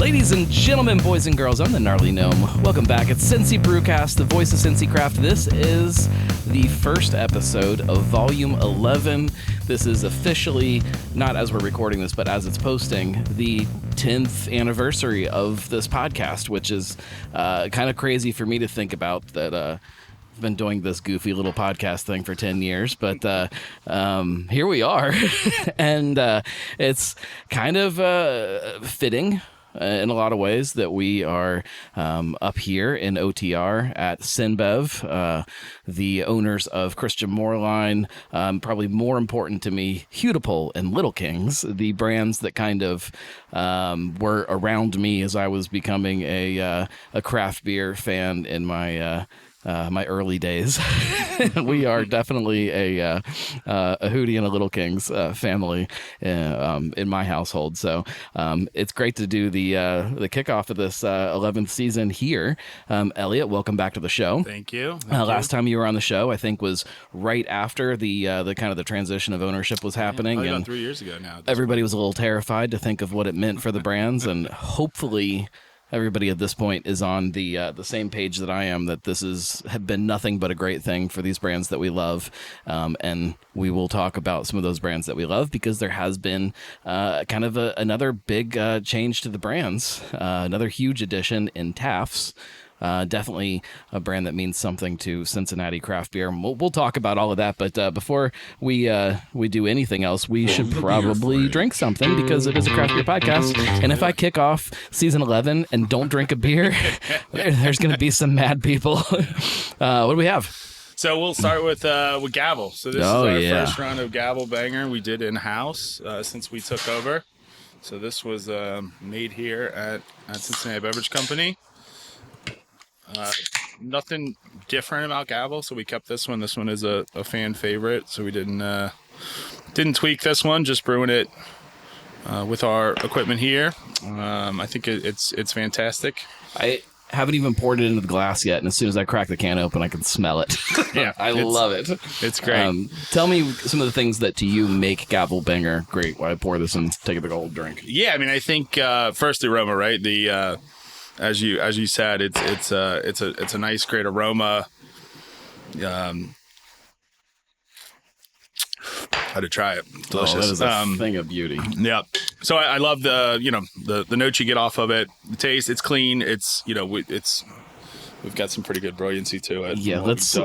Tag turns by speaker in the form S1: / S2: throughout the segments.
S1: Ladies and gentlemen, boys and girls, I'm the Gnarly Gnome. Welcome back. It's Cincy Brewcast, the voice of Cincy Craft. This is the first episode of Volume 11. This is officially, not as we're recording this, but as it's posting, the 10th anniversary of this podcast, which is kind of crazy for me to think about that I've been doing this goofy little podcast thing for 10 years, but here we are. And it's kind of fitting in a lot of ways that we are up here in OTR at CinBev, the owners of Christian Moorline, probably more important to me, Hudipole and Little Kings, the brands that kind of were around me as I was becoming a craft beer fan in my early days. We are definitely a Hootie and a Little Kings family in my household. So it's great to do the kickoff of this 11th season here. Elliot, welcome back to the show.
S2: Thank you.
S1: Last time you were on the show, I think, was right after the kind of the transition of ownership was happening.
S2: Probably
S1: and
S2: about 3 years ago now.
S1: Everybody was a little terrified to think of what it meant for the brands, and hopefully everybody at this point is on the same page that I am, that this have been nothing but a great thing for these brands that we love. And we will talk about some of those brands that we love, because there has been kind of another big change to the brands, another huge addition in Tafts. Definitely a brand that means something to Cincinnati craft beer. We'll talk about all of that, but before we do anything else, we should probably drink something, because it is a craft beer podcast. And if I kick off season 11 and don't drink a beer, there's going to be some mad people. What do we have?
S2: So we'll start with Gavel. So this is our first round of Gavel Banger we did in-house since we took over. So this was made here at Cincinnati Beverage Company. Nothing different about Gavel, so we kept this one. This one is a fan favorite, so we didn't tweak this one, just brewing it with our equipment here. I think it's fantastic.
S1: I haven't even poured it into the glass yet, and as soon as I crack the can open, I can smell it.
S2: Yeah,
S1: I love it.
S2: It's great.
S1: Tell me some of the things that to you make Gavel Banger great while I pour this and take a big old drink.
S2: Yeah, I mean, I think first the aroma, right? The as you said, it's a nice, great aroma. How to try it? Delicious.
S1: That is a thing of beauty.
S2: Yeah. So I love the notes you get off of it. The taste, it's clean. It's we've got some pretty good brilliancy to it.
S1: Yeah, let's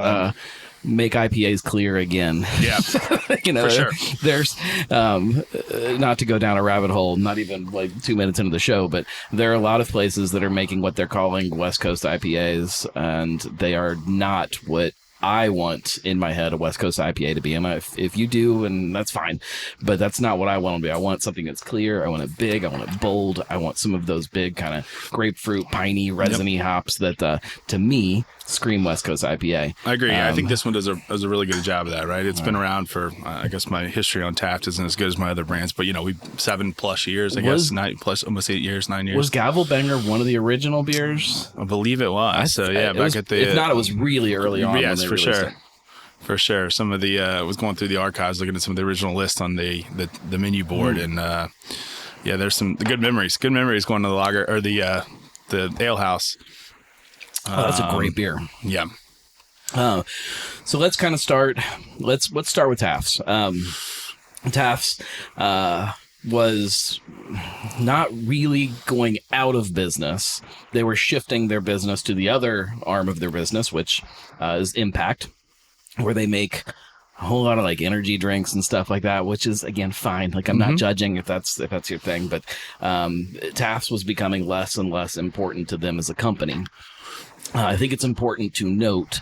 S1: make IPAs clear again.
S2: Yeah, for sure.
S1: There's not to go down a rabbit hole, not even like 2 minutes into the show, but there are a lot of places that are making what they're calling West Coast IPAs, and they are not what I want in my head a West Coast IPA to be. And if you do, and that's fine, but that's not what I want to be. I want something that's clear. I want it big. I want it bold. I want some of those big kind of grapefruit, piney, resiny hops that to me scream West Coast IPA.
S2: I agree. I think this one does a really good job of that, right? It's been around for, I guess my history on Taft isn't as good as my other brands, but we 7+ years, I guess, 9 plus, almost 8 years, 9 years.
S1: Was Gavel Banger one of the original beers?
S2: I believe it was.
S1: If not, it was really early on.
S2: Yes, for sure. For sure. Some of the, I was going through the archives, looking at some of the original lists on the menu board, and there's some good memories. Good memories going to the lager, or the ale house.
S1: That's a great beer.
S2: Yeah.
S1: So let's kind of start. Let's start with Tafts. Tafts was not really going out of business. They were shifting their business to the other arm of their business, which is Impact, where they make a whole lot of like energy drinks and stuff like that, which is, again, fine. Like, I'm not judging if that's your thing, but Tafts was becoming less and less important to them as a company. I think it's important to note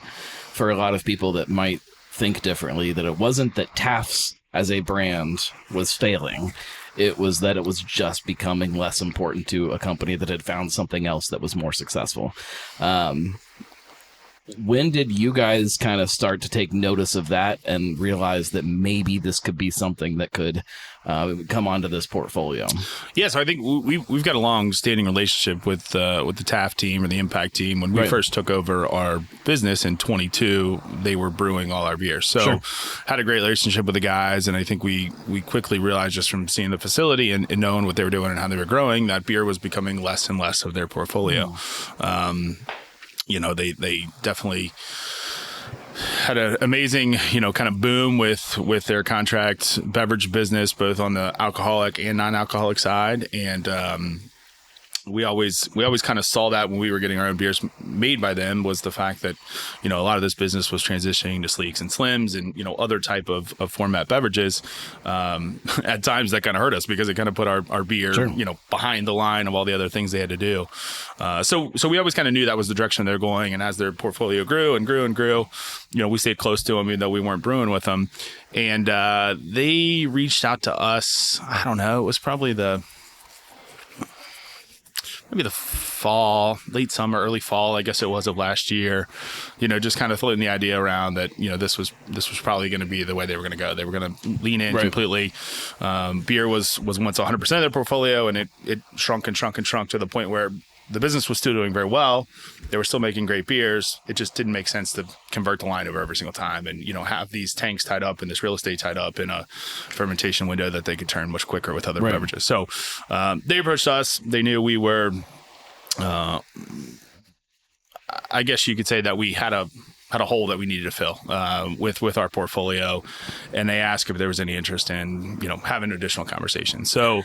S1: for a lot of people that might think differently that it wasn't that Tafts as a brand was failing. It was that it was just becoming less important to a company that had found something else that was more successful. When did you guys kind of start to take notice of that and realize that maybe this could be something that could come onto this portfolio?
S2: Yeah, so I think we've got a long-standing relationship with the Taft team or the Impact team. When we first took over our business in 22, they were brewing all our beers. So had a great relationship with the guys, and I think we quickly realized just from seeing the facility and knowing what they were doing and how they were growing, that beer was becoming less and less of their portfolio. They definitely had an amazing, kind of boom with their contract beverage business, both on the alcoholic and non-alcoholic side. And we always kind of saw that when we were getting our own beers made by them, was the fact that, a lot of this business was transitioning to sleeks and slims and, other type of format beverages. At times that kind of hurt us because it kind of put our beer, behind the line of all the other things they had to do. So we always kind of knew that was the direction they're going. And as their portfolio grew and grew and grew, we stayed close to them, even though we weren't brewing with them. And they reached out to us. I don't know. It was probably maybe the fall, late summer, early fall, I guess it was, of last year, just kind of floating the idea around that, this was probably going to be the way they were going to go. They were going to lean in completely. Beer was once 100% of their portfolio, and it shrunk and shrunk and shrunk to the point where the business was still doing very well. They were still making great beers. It just didn't make sense to convert the line over every single time and, have these tanks tied up and this real estate tied up in a fermentation window that they could turn much quicker with other beverages. So they approached us. They knew we were, I guess you could say that we had a hole that we needed to fill with our portfolio. And they asked if there was any interest in, having an additional conversation. So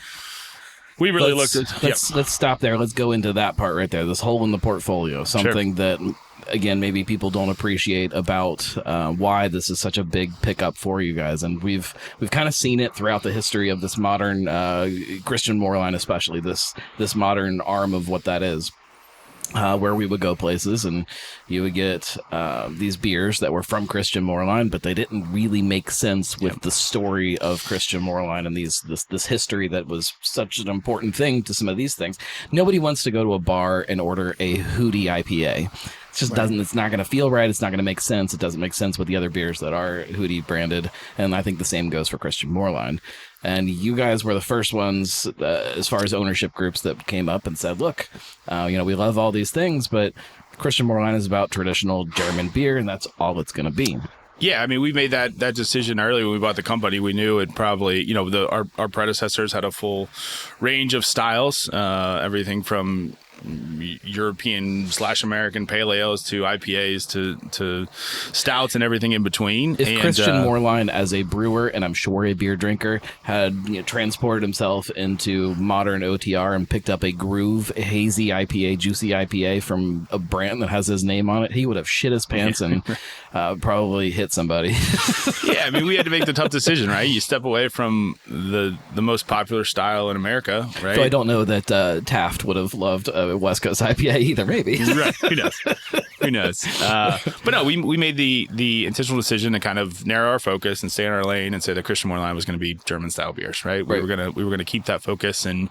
S2: we really looked at...
S1: Let's stop there. Let's go into that part right there. This hole in the portfolio. Something that, again, maybe people don't appreciate about why this is such a big pickup for you guys. And we've kind of seen it throughout the history of this modern Christian Moorline, especially this modern arm of what that is. Where we would go places and you would get these beers that were from Christian Moorline, but they didn't really make sense with the story of Christian Moorline and this history that was such an important thing to some of these things. Nobody wants to go to a bar and order a Hootie IPA. It just doesn't. It's not going to feel right. It's not going to make sense. It doesn't make sense with the other beers that are Hootie branded, and I think the same goes for Christian Moorline. And you guys were the first ones, as far as ownership groups, that came up and said, look, we love all these things, but Christian Moorline is about traditional German beer, and that's all it's going to be.
S2: Yeah, I mean, we made that decision early when we bought the company. We knew it probably, our predecessors had a full range of styles, everything from European/American pale ales to IPAs to stouts and everything in between.
S1: If Christian Moorline, as a brewer and I'm sure a beer drinker, had transported himself into modern OTR and picked up a Groove, a hazy IPA, juicy IPA from a brand that has his name on it, he would have shit his pants and probably hit somebody.
S2: Yeah, I mean, we had to make the tough decision, right? You step away from the most popular style in America, right?
S1: So I don't know that Taft would have loved West Coast IPA either, maybe.
S2: Right. Who knows? But no, we made the intentional decision to kind of narrow our focus and stay in our lane and say that Christian Moorline was going to be German style beers, right? We were gonna keep that focus, and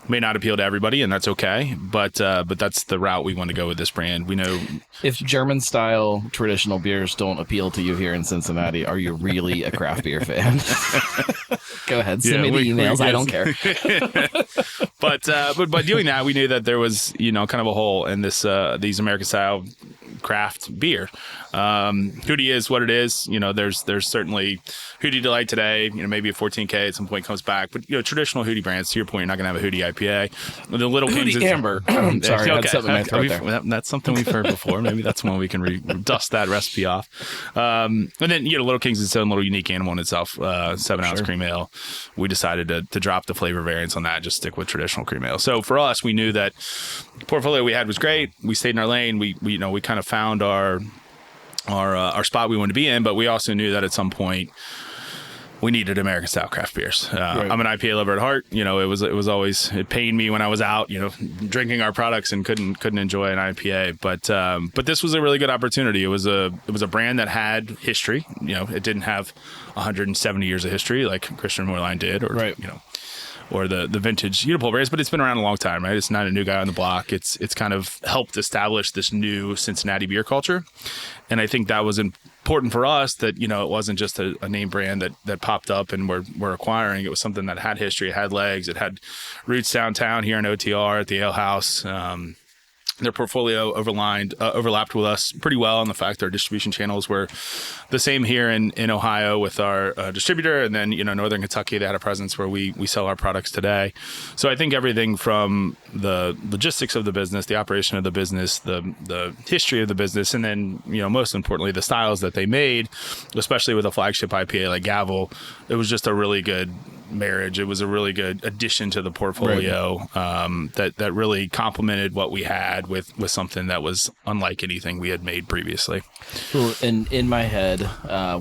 S2: may not appeal to everybody, and that's okay. But that's the route we want to go with this brand. We know
S1: if German style traditional beers don't appeal to you here in Cincinnati, are you really a craft beer fan? Go ahead, send me the emails. I don't care.
S2: But by doing that, we knew that there was kind of a hole in this these American style craft beer. Hootie is what it is. There's certainly Hootie Delight today. Maybe a 14K at some point comes back. But traditional Hootie brands, to your point, you're not gonna have a Hootie IPA. The Little Kings
S1: Hootie Amber. Sorry,
S2: okay.
S1: that's something I throw there.
S2: That's something we've heard before. Maybe that's one we can dust that recipe off. And then Little Kings is its own little unique animal in itself. 7-ounce cream ale. We decided to drop the flavor variants on that. Just stick with traditional cream ale. So for us, we knew that the portfolio we had was great. We stayed in our lane. We kind of found our spot we wanted to be in, but we also knew that at some point we needed American style craft beers. Right. I'm an IPA lover at heart. It was always, it pained me when I was out, drinking our products and couldn't enjoy an IPA. But this was a really good opportunity. It was a brand that had history. It didn't have 170 years of history like Christian Moorline did, or or the vintage Unipol brands, but it's been around a long time, right? It's not a new guy on the block. It's kind of helped establish this new Cincinnati beer culture. And I think that was important for us that, it wasn't just a name brand that popped up and we're acquiring. It was something that had history, it had legs, it had roots downtown here in OTR at the Ale House. Their portfolio overlapped with us pretty well on the fact that our distribution channels were the same here in Ohio with our distributor, and then Northern Kentucky, they had a presence where we sell our products today. So I think everything from the logistics of the business, the operation of the business, the history of the business, and then most importantly the styles that they made, especially with a flagship IPA like Gavel, it was just a really good marriage. It was a really good addition to the portfolio, right. That really complemented what we had with something that was unlike anything we had made previously.
S1: Well, and in my head,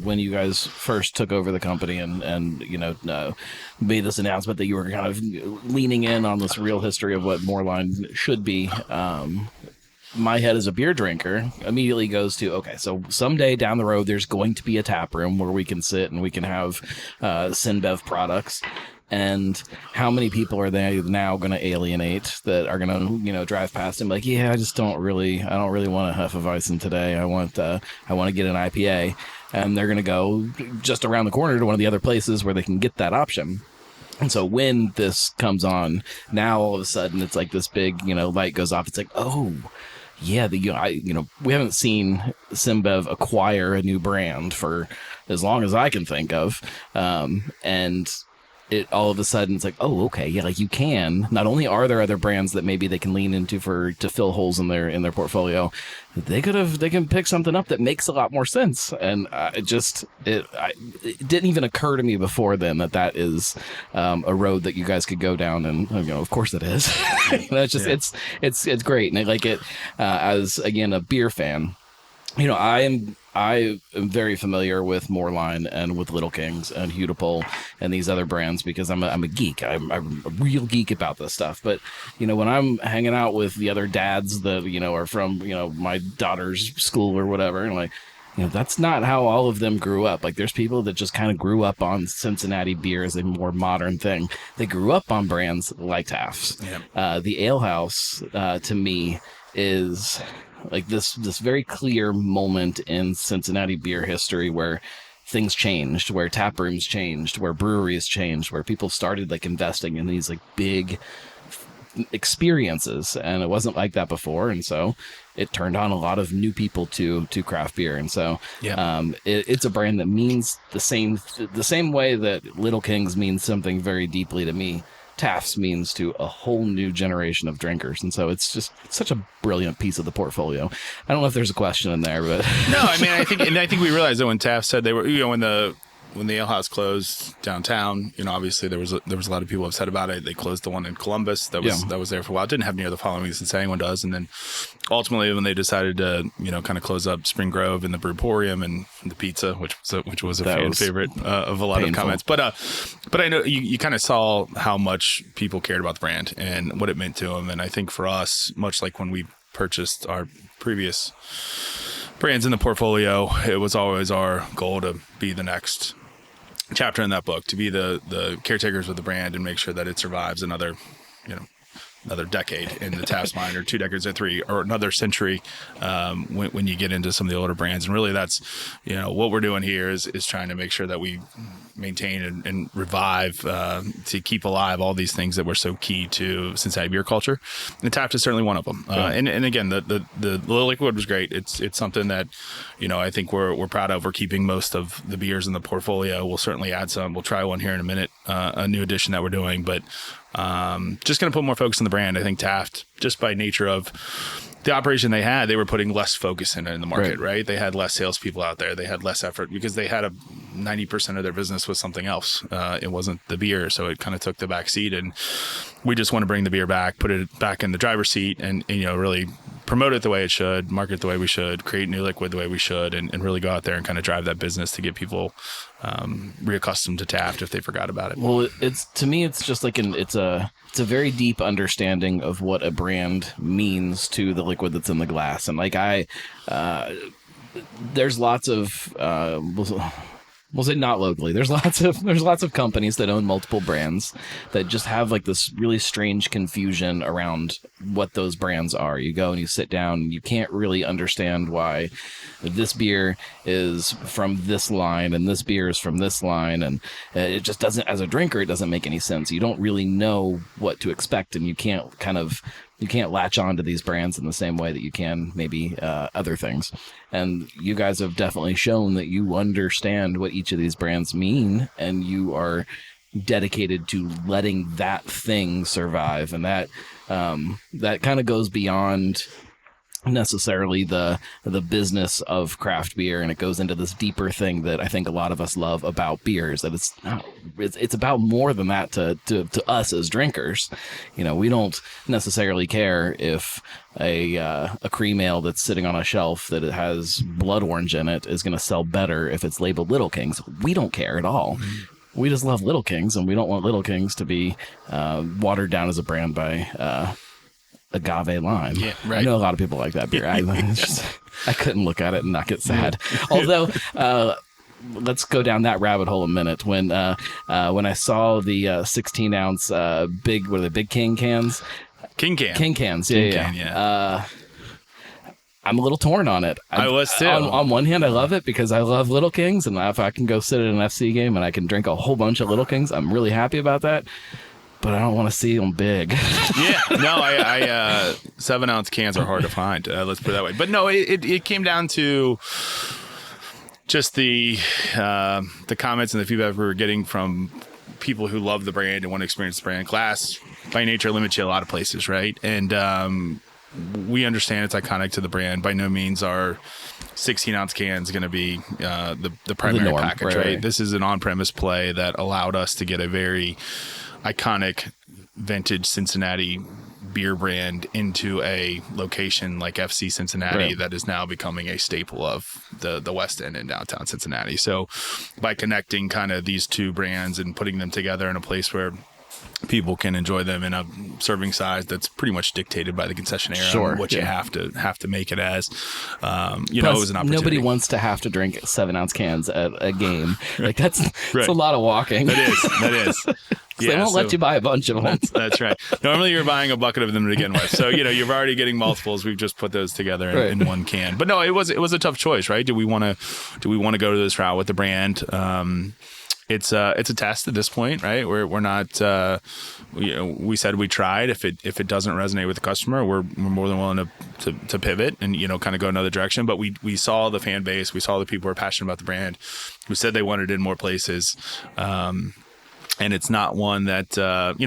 S1: when you guys first took over the company and made this announcement that you were kind of leaning in on this real history of what Moreline should be, my head as a beer drinker immediately goes to, okay, so someday down the road, there's going to be a tap room where we can sit and we can have CinBev products. And how many people are they now going to alienate that are going to, drive past and be like, yeah, I don't really want a Hefeweizen today. I want to get an IPA. And they're going to go just around the corner to one of the other places where they can get that option. And so when this comes on, now all of a sudden it's like this big, light goes off. It's like, oh, yeah, we haven't seen CinBev acquire a new brand for as long as I can think of, and it all of a sudden it's like, oh, okay, yeah, like you can. Not only are there other brands that maybe they can lean into to fill holes in their portfolio, they can pick something up that makes a lot more sense. And it didn't even occur to me before then that is a road that you guys could go down, and of course it is. That's just it's great, and I like it as again a beer fan. I am very familiar with Moreline and with Little Kings and Unipol and these other brands because I'm a geek. I'm a real geek about this stuff. But when I'm hanging out with the other dads that are from my daughter's school or whatever, and that's not how all of them grew up. Like there's people that just kind of grew up on Cincinnati beer as a more modern thing. They grew up on brands like Tafts. Yeah. The Ale House to me is like this very clear moment in Cincinnati beer history where things changed, where tap rooms changed, where breweries changed, where people started like investing in these like big experiences, and it wasn't like that before, and so it turned on a lot of new people to craft beer. And so it's a brand that means the same way that Little Kings means something very deeply to me. Tafts means to a whole new generation of drinkers, and so it's just such a brilliant piece of the portfolio. I don't know if there's a question in there, but
S2: no, I mean, I think we realized that when Taft said they were, when the Ale House closed downtown, obviously there was a lot of people upset about it. They closed the one in Columbus that was there for a while. It didn't have near the following since anyone does. And then ultimately when they decided to, kind of close up Spring Grove and the Brewporium and the pizza, which was a fan favorite of a lot of comments. But I know you kind of saw how much people cared about the brand and what it meant to them. And I think for us, much like when we purchased our previous brands in the portfolio, it was always our goal to be the next chapter in that book, to be the caretakers of the brand and make sure that it survives another decade in the Taft's mind, or 2 decades, or 3, or another century when you get into some of the older brands. And really that's what we're doing here is trying to make sure that we maintain and revive to keep alive all these things that were so key to Cincinnati beer culture. And Taft is certainly one of them. And again, the liquid was great. It's something that I think we're proud of. We're keeping most of the beers in the portfolio. We'll certainly add some. We'll try one here in a minute, a new addition that we're doing, but just going to put more focus on the brand. I think Taft, just by nature of the operation they were putting less focus in the market, right? They had less salespeople out there. They had less effort because they had 90% of their business was something else. It wasn't the beer. So it kind of took the back seat, and we just want to bring the beer back, put it back in the driver's seat, and really promote it the way it should, market the way we should, create new liquid the way we should, and really go out there and kind of drive that business to get people reaccustomed to Taft if they forgot about it.
S1: Well, to me, it's just like it's a very deep understanding of what a brand means to the liquid that's in the glass. And like there's lots of We'll say not locally. There's lots of companies that own multiple brands that just have like this really strange confusion around what those brands are. You go and you sit down and you can't really understand why this beer is from this line and this beer is from this line, and it just doesn't, as a drinker, it doesn't make any sense. You don't really know what to expect, and you can't latch on to these brands in the same way that you can maybe other things. And you guys have definitely shown that you understand what each of these brands mean, and you are dedicated to letting that thing survive. And that kind of goes beyond necessarily the business of craft beer, and it goes into this deeper thing that I think a lot of us love about beers, that it's about more than that to us as drinkers. You know, we don't necessarily care if a cream ale that's sitting on a shelf that it has blood orange in it is going to sell better if it's labeled Little Kings. We don't care at all. We just love Little Kings, and we don't want Little Kings to be watered down as a brand by agave lime.
S2: Yeah, right.
S1: I know a lot of people like that beer. I couldn't look at it and not get sad. Although, let's go down that rabbit hole a minute. When I saw the 16-ounce big King cans?
S2: King can.
S1: King cans, yeah. I'm a little torn on it.
S2: I was too.
S1: On one hand, I love it because I love Little Kings, and if I can go sit at an FC game and I can drink a whole bunch of Little Kings, I'm really happy about that. But I don't want to see them big.
S2: Yeah, no, I 7-ounce cans are hard to find. Let's put it that way. But no, it came down to just the comments and the feedback we were getting from people who love the brand and want to experience the brand. Glass, by nature, limits you a lot of places, right? And we understand it's iconic to the brand. By no means are 16-ounce cans going to be the primary package, right? This is an on-premise play that allowed us to get a very iconic vintage Cincinnati beer brand into a location like FC Cincinnati that is now becoming a staple of the West End in downtown Cincinnati. So by connecting kind of these two brands and putting them together in a place where people can enjoy them in a serving size that's pretty much dictated by the concessionaire, what you have to make it as. It was an opportunity. Nobody
S1: wants to have to drink 7-ounce cans at a game. Like that's a lot of walking.
S2: That is.
S1: They won't let you buy a bunch of them.
S2: That's right. Normally you're buying a bucket of them to begin with. So, you're already getting multiples. We've just put those together in one can. But no, it was a tough choice, right? Do we want to go to this route with the brand? It's a test at this point, right? We're not. We said we tried. If it doesn't resonate with the customer, we're more than willing to pivot and kind of go another direction. But we saw the fan base, we saw the people who are passionate about the brand, who said they wanted it in more places. And it's not one that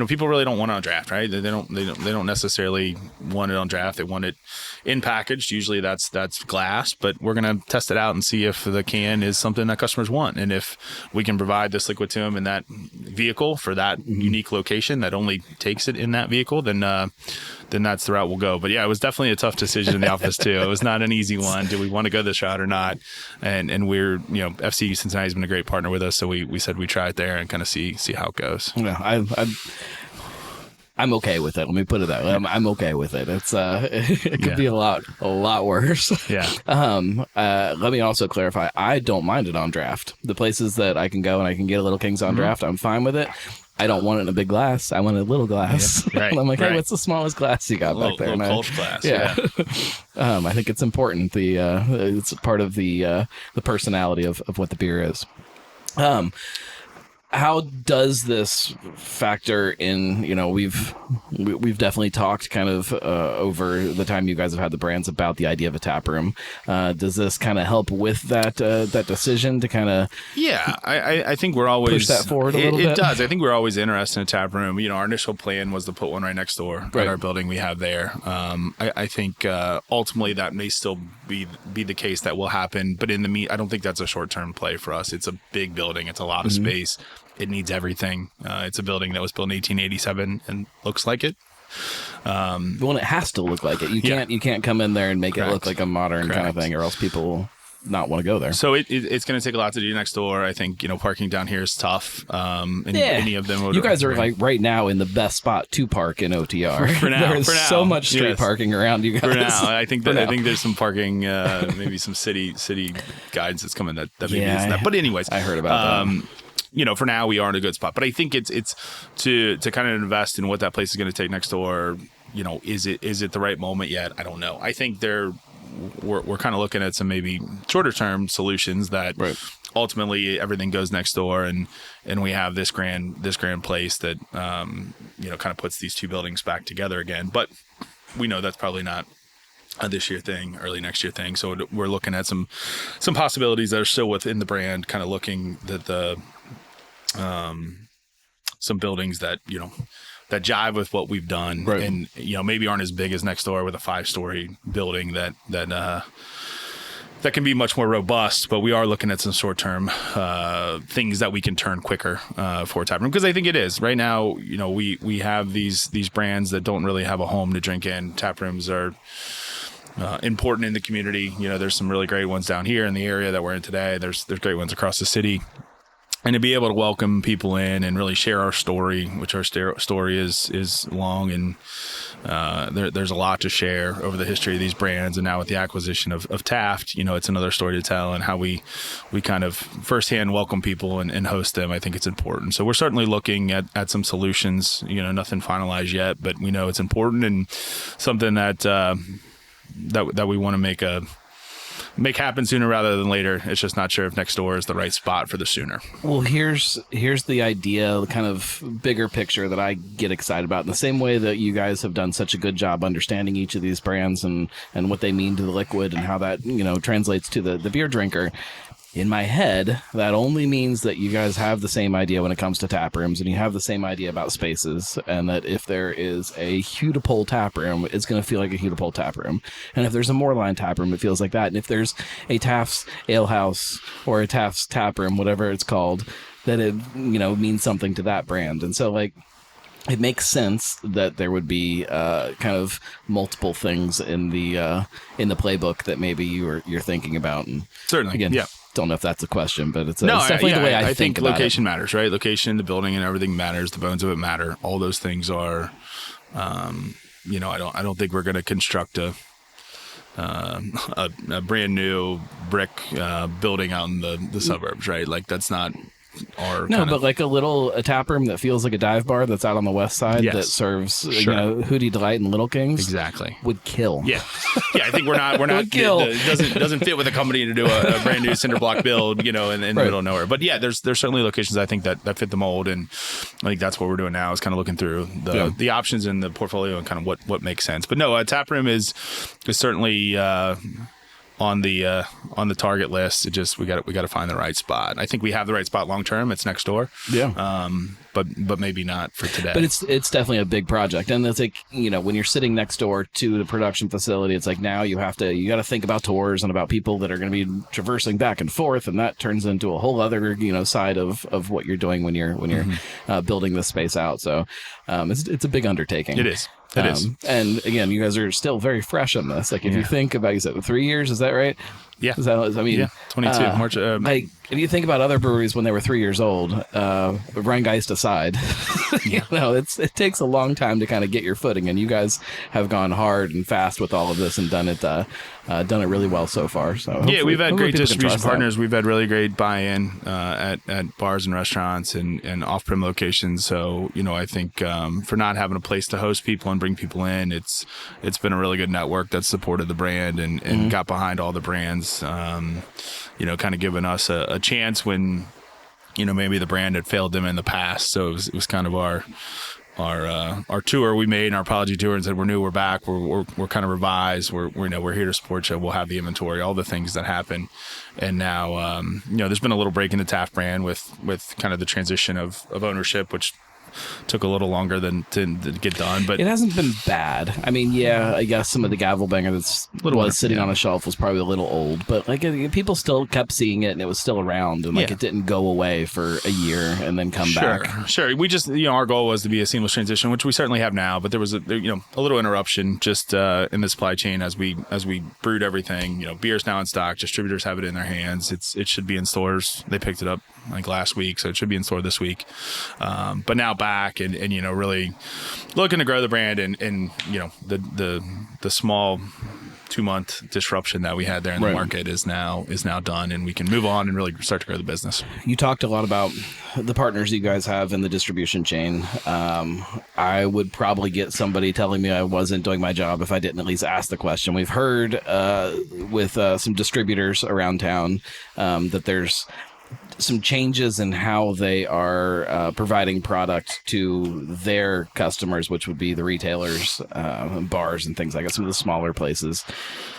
S2: people really don't want it on draft, right? They don't necessarily want it on draft. They want it in packaged. Usually that's glass, but we're gonna test it out and see if the can is something that customers want, and if we can provide this liquid to them in that vehicle for that unique location that only takes it in that vehicle, then that's the route we'll go. But yeah, it was definitely a tough decision in the office too. It was not an easy one. Do we want to go this route or not? And we're FC Cincinnati has been a great partner with us, so we said we try it there and kind of see how it goes.
S1: Yeah, I'm okay with it. Let me put it that way. I'm okay with it. It's it could be a lot worse.
S2: Yeah.
S1: Let me also clarify. I don't mind it on draft. The places that I can go and I can get a Little Kings on draft, I'm fine with it. I don't want it in a big glass. I want a little glass.
S2: Yeah, right.
S1: I'm like, hey, what's the smallest glass you got back there?
S2: Little Kolsch glass.
S1: Yeah. I think it's important. It's part of the personality of what the beer is. How does this factor in? We've definitely talked kind of over the time you guys have had the brands about the idea of a tap room. Does this kind of help with that decision to kind of?
S2: Yeah, I think we're always
S1: push that forward a little bit.
S2: It does. I think we're always interested in a tap room. Our initial plan was to put one right next door at our building we have there. I think ultimately that may still be the case that will happen, but I don't think that's a short term play for us. It's a big building. It's a lot of space. It needs everything. It's a building that was built in 1887 and looks like it.
S1: Well, it has to look like it. You can't come in there and make it look like a modern kind of thing, or else people will not want to go there.
S2: So it's going to take a lot to do next door. I think, parking down here is tough. Any of them.
S1: You guys are like right now in the best spot to park in OTR.
S2: For now.
S1: There's so much street parking around you guys.
S2: For now. I think there's some parking, maybe some city guidance that's coming that maybe isn't that. But anyways,
S1: I heard about that.
S2: For now we are in a good spot. But I think it's to kind of invest in what that place is going to take next door. Is it the right moment yet? I don't know. I think we're kind of looking at some maybe shorter term solutions that ultimately everything goes next door and we have this grand place that kind of puts these two buildings back together again. But we know that's probably not a this year thing, early next year thing. So we're looking at some possibilities that are still within the brand, kind of looking at the some buildings that that jive with what we've done, and maybe aren't as big as next door with a 5-story building that can be much more robust. But we are looking at some short term things that we can turn quicker for taproom, because I think it is right now. We have these brands that don't really have a home to drink in. Taprooms are important in the community. There's some really great ones down here in the area that we're in today. There's great ones across the city. And to be able to welcome people in and really share our story, which our story is long, and there's a lot to share over the history of these brands. And now with the acquisition of Taft, it's another story to tell, and how we kind of firsthand welcome people and host them. I think it's important. So we're certainly looking at some solutions. Nothing finalized yet, but we know it's important and something that we want to make happen sooner rather than later. It's just not sure if next door is the right spot for the sooner.
S1: Well, here's the idea, the kind of bigger picture that I get excited about. In the same way that you guys have done such a good job understanding each of these brands and what they mean to the liquid and how that, translates to the beer drinker. In my head, that only means that you guys have the same idea when it comes to tap rooms, and you have the same idea about spaces, and that if there is a Hudipole tap room, it's going to feel like a Hudipole tap room. And if there's a Moorline tap room, it feels like that. And if there's a Taft's Ale House or a Taft's tap room, whatever it's called, that it, means something to that brand. And so, it makes sense that there would be kind of multiple things in the playbook that maybe you're thinking about. And
S2: certainly,
S1: again,
S2: yeah.
S1: Don't know if that's a question, but it's definitely the way I think about
S2: location
S1: it.
S2: matters, right? Location, the building, and everything matters. The bones of it matter. All those things are, I don't think we're going to construct a brand new brick building out in the suburbs, right? Like that's not our
S1: but like a tap room that feels like a dive bar that's out on the west side that serves Hootie Delight and Little Kings.
S2: Exactly.
S1: Would kill.
S2: Yeah. I think we're not it doesn't fit with a company to do a brand new cinder block build, in the middle of nowhere. But yeah, there's certainly locations I think that fit the mold, and I think that's what we're doing now, is kind of looking through the options in the portfolio and kind of what makes sense. But no, a tap room is certainly on the target list. It just we got to find the right spot. I think we have the right spot long term. It's next door.
S1: Yeah.
S2: But maybe not for today.
S1: But it's definitely a big project, and it's like when you're sitting next door to the production facility, it's like now you got to think about tours and about people that are going to be traversing back and forth, and that turns into a whole other side of what you're doing when you're building this space out. So it's a big undertaking.
S2: It is. It is.
S1: And again, you guys are still very fresh on this. Like if you think about, you said 3 years, is that right?
S2: Yeah. 22 March.
S1: If you think about other breweries when they were 3 years old, Rheingeist aside, it takes a long time to kind of get your footing, and you guys have gone hard and fast with all of this and done it really well so far. So
S2: we've had great distribution partners. We've had really great buy-in at bars and restaurants and off-prem locations. So I think for not having a place to host people and bring people in, it's been a really good network that's supported the brand and got behind all the brands. Kind of giving us a chance when maybe the brand had failed them in the past. So it was kind of our tour we made, and our apology tour, and said we're back, we're kind of revised, we're here to support you, we'll have the inventory, all the things that happen. And now there's been a little break in the Taft brand with kind of the transition of ownership, which took a little longer than to get done. But
S1: it hasn't been bad. I mean, yeah, I guess some of the gavel banger that's sitting on a shelf was probably a little old, but like people still kept seeing it and it was still around, and like it didn't go away for a year and then come back.
S2: Sure. We just, our goal was to be a seamless transition, which we certainly have now, but there was a little interruption just in the supply chain as we brewed everything. Beer's now in stock, distributors have it in their hands. It should be in stores. They picked it up like last week, so it should be in store this week. But now back and really looking to grow the brand and the small 2-month disruption that we had there in the market is now done, and we can move on and really start to grow the business.
S1: You talked a lot about the partners you guys have in the distribution chain. I would probably get somebody telling me I wasn't doing my job if I didn't at least ask the question. We've heard with some distributors around town that there's some changes in how they are providing product to their customers, which would be the retailers, bars and things like that, some of the smaller places.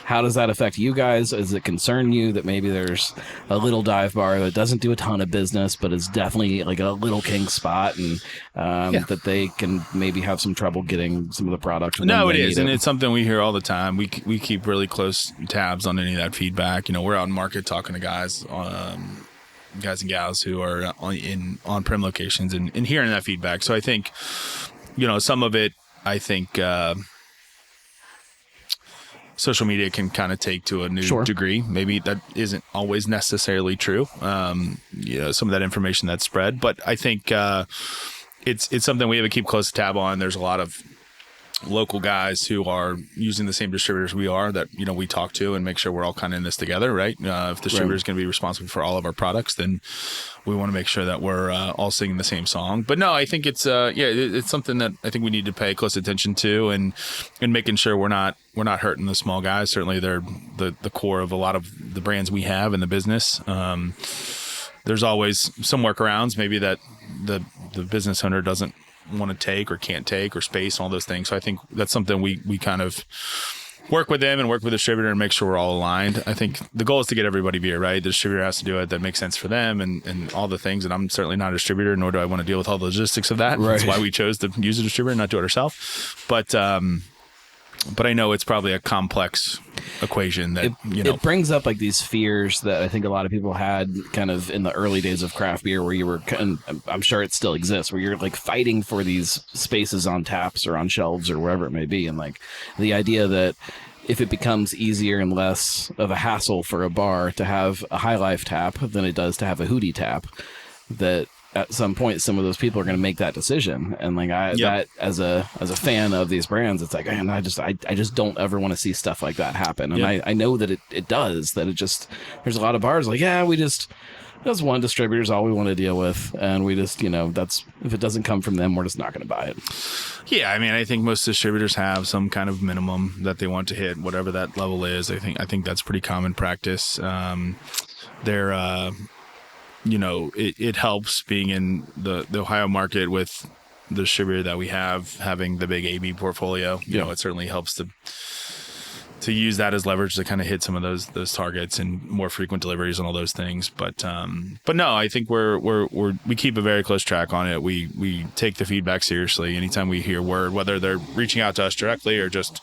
S1: How does that affect you guys? Does it concern you that maybe there's a little dive bar that doesn't do a ton of business, but is definitely like a little king spot, and that they can maybe have some trouble getting some of the product?
S2: No, it is. And it's something we hear all the time. We keep really close tabs on any of that feedback. We're out in market talking to guys and gals who are in on-prem locations and hearing that feedback. So I think, some of it, I think social media can kind of take to a new degree. Maybe that isn't always necessarily true. Some of that information that's spread, but I think it's something we have to keep close tab on. There's a lot of local guys who are using the same distributors we are that we talk to and make sure we're all kind of in this together, right? If the distributor is going to be responsible for all of our products, then we want to make sure that we're all singing the same song. But no, I think it's it's something that I think we need to pay close attention to, and making sure we're not hurting the small guys. Certainly they're the core of a lot of the brands we have in the business. There's always some workarounds maybe that the business owner doesn't want to take or can't take, or space, all those things. So I think that's something we kind of work with them and work with the distributor and make sure we're all aligned. I think the goal is to get everybody beer, right? The distributor has to do it that makes sense for them and all the things. And I'm certainly not a distributor, nor do I want to deal with all the logistics of that. Right. That's why we chose to use a distributor, not do it ourselves. But I know it's probably a complex equation that,
S1: It brings up like these fears that I think a lot of people had kind of in the early days of craft beer, where you were, and I'm sure it still exists, where you're like fighting for these spaces on taps or on shelves or wherever it may be. And like the idea that if it becomes easier and less of a hassle for a bar to have a High Life tap than it does to have a Hootie tap, that at some point some of those people are going to make that decision. And like that as a fan of these brands, it's like, man, I just don't ever want to see stuff like that happen. And I know that it does, that it just, there's a lot of bars like, that's one distributor's all we want to deal with, and we just, that's, if it doesn't come from them, we're just not going to buy it.
S2: Yeah, I mean, I think most distributors have some kind of minimum that they want to hit, whatever that level is. I think that's pretty common practice. It helps being in the Ohio market with the distributor that we have, having the big AB portfolio. It certainly helps to use that as leverage to kind of hit some of those targets and more frequent deliveries and all those things. But no, I think we keep a very close track on it. We take the feedback seriously. Anytime we hear word, whether they're reaching out to us directly or just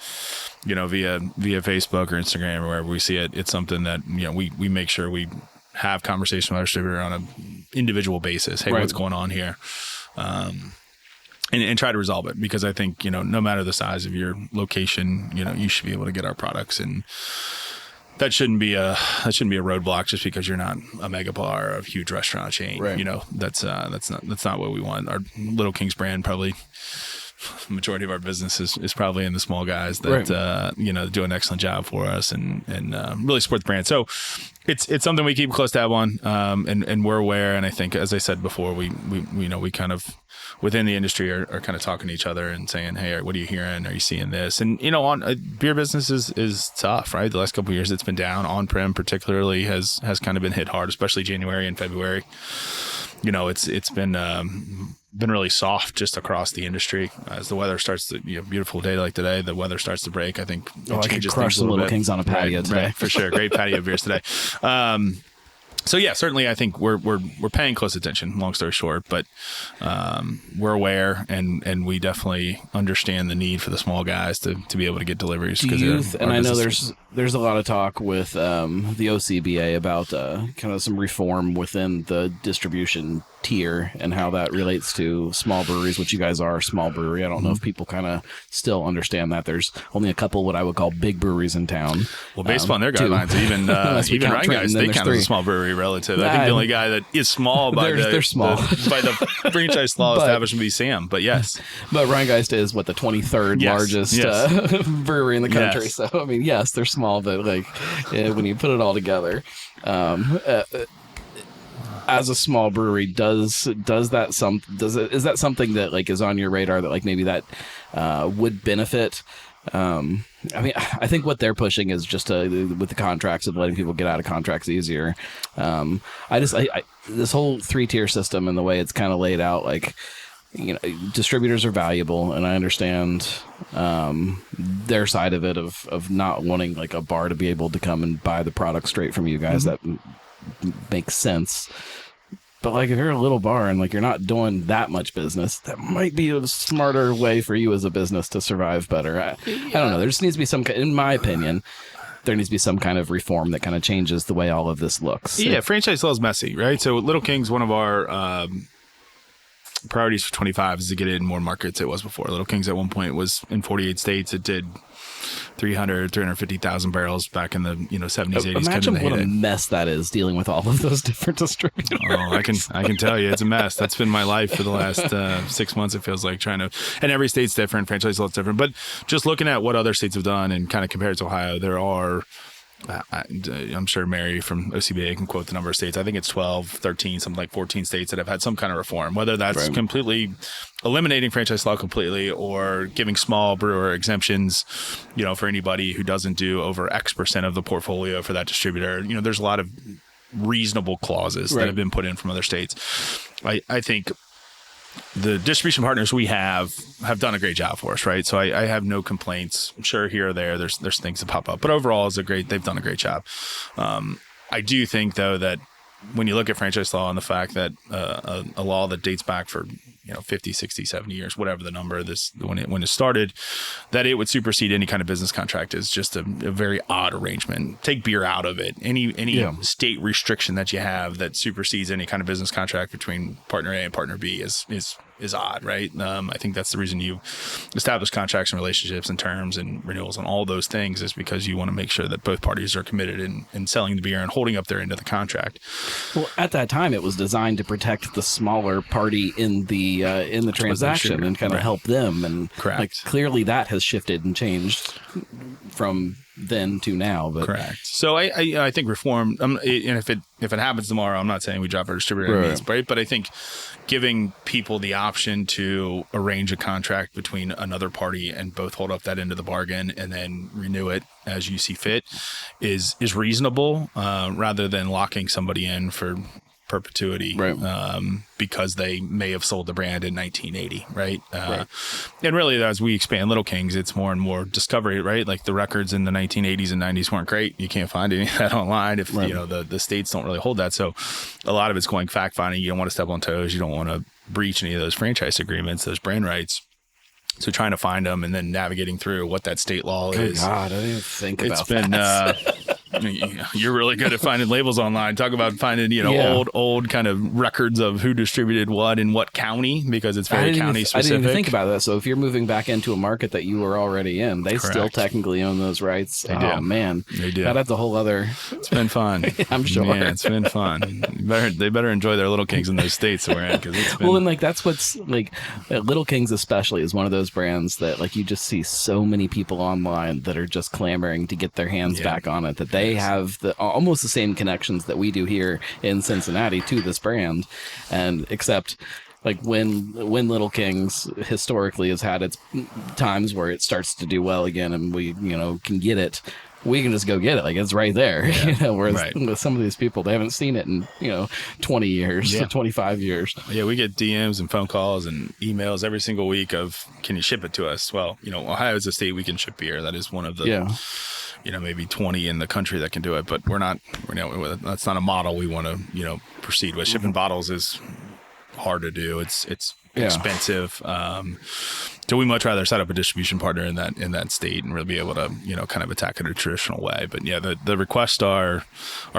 S2: via Facebook or Instagram or wherever we see it, it's something that we make sure we have conversation with our distributor on an individual basis. Hey, what's going on here? And try to resolve it, because I think, no matter the size of your location, you should be able to get our products, and that shouldn't be a roadblock just because you're not a mega bar or a huge restaurant chain. Right. That's not what we want. Our Little Kings brand, probably majority of our business is probably in the small guys that do an excellent job for us and really support the brand. So it's something we keep a close tab on, and we're aware. And I think, as I said before, we kind of within the industry are kind of talking to each other and saying, hey, what are you hearing? Are you seeing this? And on beer business is tough, right? The last couple of years it's been down. On-prem particularly has kind of been hit hard, especially January and February. It's been really soft just across the industry as the weather starts to, beautiful day like today, the weather starts to break. I think
S1: I could crush the Little Kings on a patio today.
S2: Right, for sure. Great patio beers today. So yeah, certainly I think we're paying close attention, long story short, but we're aware and we definitely understand the need for the small guys to be able to get deliveries.
S1: And I know there's a lot of talk with the OCBA about kind of some reform within the distribution tier and how that relates to small breweries, which you guys are a small brewery. I don't know if people kind of still understand that. There's only a couple what I would call big breweries in town.
S2: Well, based upon their guidelines, even Ryan Guys, they count as a small brewery relative. I think the only guy that is small by
S1: they're small.
S2: by the franchise law established would be Sam, but yes.
S1: But Rheingeist is the 23rd largest brewery in the country. Yes. So I mean, yes, they're small, but when you put it all together, as a small brewery, is that something that is on your radar that maybe that would benefit? I mean, I think what they're pushing is just with the contracts of letting people get out of contracts easier. This whole 3-tier system and the way it's kind of laid out, distributors are valuable, and I understand their side of it of not wanting a bar to be able to come and buy the product straight from you guys. That makes sense. But if you're a little bar and you're not doing that much business, that might be a smarter way for you as a business to survive better. I don't know. There just needs to be in my opinion, there needs to be some kind of reform that kind of changes the way all of this looks.
S2: Yeah, franchise law is messy, right? So Little King's one of our priorities for 25 is to get it in more markets it was before. Little King's at one point was in 48 states. It did 350,000 barrels back in the 70s, 80s.
S1: Imagine what a mess that is, dealing with all of those different distributors.
S2: Oh, I can tell you, it's a mess. That's been my life for the last 6 months. It feels like and every state's different, franchise law is different. But just looking at what other states have done and kind of compared to Ohio, there are. I'm sure Mary from OCBA can quote the number of states. I think it's 12, 13, something like 14 states that have had some kind of reform, whether that's completely eliminating franchise law completely or giving small brewer exemptions, for anybody who doesn't do over X% of the portfolio for that distributor. There's a lot of reasonable clauses that have been put in from other states. I think the distribution partners we have done a great job for us, right? So I have no complaints. Sure, here or there's things that pop up, but overall, they've done a great job. I do think though that when you look at franchise law and the fact that a law that dates back for 50, 60, 70 years, whatever the number when it started, that it would supersede any kind of business contract is just a very odd arrangement. Take beer out of it. Any state restriction that you have that supersedes any kind of business contract between partner A and partner B is odd, right? I think that's the reason you establish contracts and relationships and terms and renewals and all those things is because you want to make sure that both parties are committed in selling the beer and holding up their end of the contract.
S1: Well, at that time, it was designed to protect the smaller party in the transaction and kind of help them. And clearly that has shifted and changed from then to now. But
S2: correct. So I think reform, and if it happens tomorrow, I'm not saying we drop our distributor, right? But I think giving people the option to arrange a contract between another party and both hold up that end of the bargain and then renew it as you see fit is reasonable, rather than locking somebody in for perpetuity, because they may have sold the brand in 1980, right? And really, as we expand Little Kings, it's more and more discovery, right? Like the records in the 1980s and 90s weren't great. You can't find any of that online if the states don't really hold that. So a lot of it's going fact finding. You don't want to step on toes. You don't want to breach any of those franchise agreements, those brand rights. So trying to find them and then navigating through what that state law is.
S1: God, I didn't even think about that.
S2: You're really good at finding labels online. Talk about finding, old kind of records of who distributed what in what county, because it's very county specific.
S1: I didn't even think about that. So if you're moving back into a market that you were already in, they still technically own those rights.
S2: They do.
S1: Oh, man.
S2: They do.
S1: That's a whole other...
S2: It's been fun.
S1: I'm sure.
S2: Yeah, it's been fun. They better enjoy their Little Kings in those states that we're in. Cause it's been...
S1: Well, and that's what's Little Kings especially is one of those brands that you just see so many people online that are just clamoring to get their hands back on it, that they have almost the same connections that we do here in Cincinnati to this brand. And except when Little Kings historically has had its times where it starts to do well again and we can get it, we can just go get it. It's right there. Whereas with some of these people, they haven't seen it in 20 years, 25 years.
S2: Yeah, we get DMs and phone calls and emails every single week of, can you ship it to us? Well, Ohio is a state we can ship beer. That is one of the maybe 20 in the country that can do it, but we're not, that's not a model we want to, proceed with. Shipping bottles is hard to do. It's expensive. So we much rather set up a distribution partner in that state and really be able to, kind of attack it a traditional way. But yeah, the requests are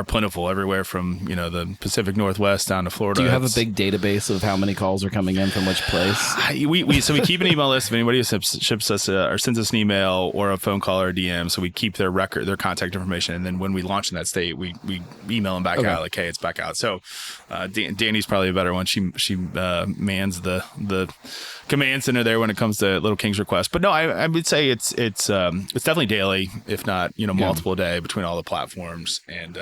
S2: plentiful everywhere from, the Pacific Northwest down to Florida.
S1: Do you have a big database of how many calls are coming in from which place?
S2: So we keep an email list of anybody who ships us or sends us an email or a phone call or a DM. So we keep their contact information. And then when we launch in that state, we email them back out like, hey, it's back out. So Danny's probably a better one. She mans the command center there when it comes to Little King's requests. But no, I would say it's definitely daily, if not multiple a day between all the platforms. And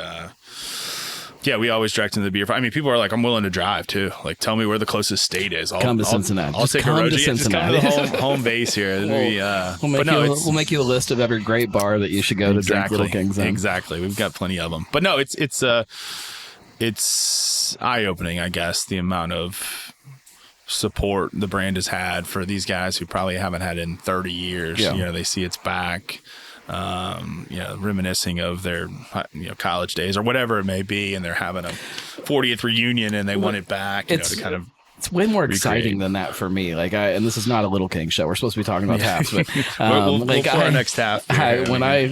S2: we always direct into the beer. I mean, people are like, I'm willing to drive too. Like, tell me where the closest state is.
S1: Come to Cincinnati.
S2: I'll take a road. Just come to the home base here.
S1: We'll make you a list of every great bar that you should go to drink Little King's in.
S2: Exactly. We've got plenty of them. But no, it's eye-opening, I guess, the amount of support the brand has had for these guys who probably haven't had it in 30 years. They see it's back, reminiscing of their college days or whatever it may be, and they're having a 40th reunion and they want it back. To kind of
S1: it's way more exciting than that for me. And this is not a Little King show. We're supposed to be talking about Tafts, but
S2: we'll our next Taft.
S1: When I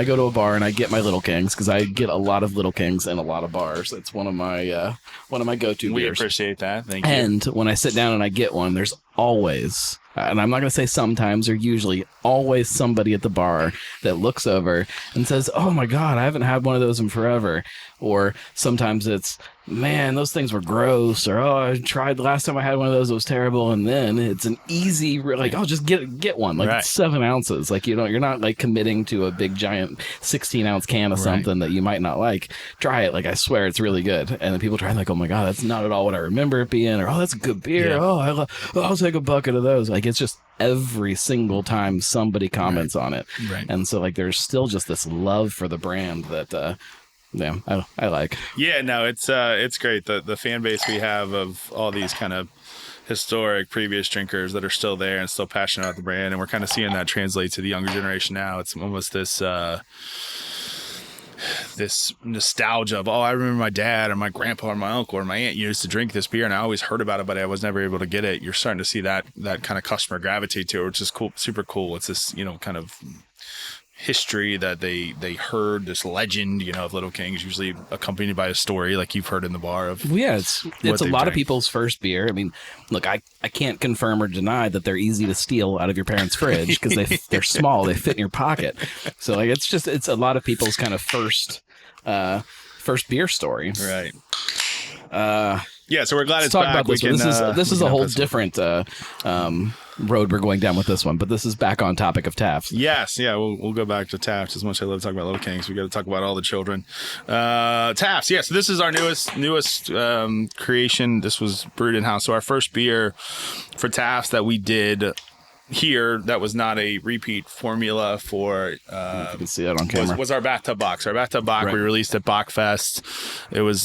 S1: go to a bar and I get my Little Kings, because I get a lot of Little Kings in a lot of bars. It's one of my go-to beers.
S2: We appreciate that. Thank you.
S1: And when I sit down and I get one, there's always, and I'm not going to say sometimes or usually, always somebody at the bar that looks over and says, "Oh my God, I haven't had one of those in forever." Or sometimes it's, "Man, those things were gross," or, "Oh, I tried the last time I had one of those, it was terrible." And then it's an easy, "Oh, just get one." It's 7 ounces. You're not committing to a big giant 16-ounce can of something that you might not like. Try it. I swear it's really good. And then people try "Oh my God, that's not at all what I remember it being," or, "Oh, that's a good beer.
S2: Yeah.
S1: Oh, I'll take a bucket of those." It's just every single time somebody comments on it.
S2: Right.
S1: And so there's still just this love for the brand that, I like.
S2: Yeah, no, it's great. The fan base we have of all these kind of historic previous drinkers that are still there and still passionate about the brand, and we're kind of seeing that translate to the younger generation now. It's almost this nostalgia of, I remember my dad or my grandpa or my uncle or my aunt used to drink this beer, and I always heard about it, but I was never able to get it. You're starting to see that kind of customer gravitate to it, which is cool, super cool. It's this kind of history that they heard, this legend of Little Kings, usually accompanied by a story like you've heard in the bar of
S1: it's a lot of people's first beer. I mean, look, I can't confirm or deny that they're easy to steal out of your parents' fridge because they're small, they fit in your pocket. So it's a lot of people's kind of first beer story,
S2: right? So we're glad it's
S1: talk
S2: back.
S1: about this. This is a whole different road we're going down with this one, but this is back on topic of Taft.
S2: Yes, we'll go back to Taft. As much as I love to talk about Little Kings, we got to talk about all the children. Taft, so this is our newest creation. This was brewed in house. So our first beer for Taft that we did here that was not a repeat formula for
S1: you can see that on camera
S2: was our bathtub box. Our bathtub box we released at Bachfest. It was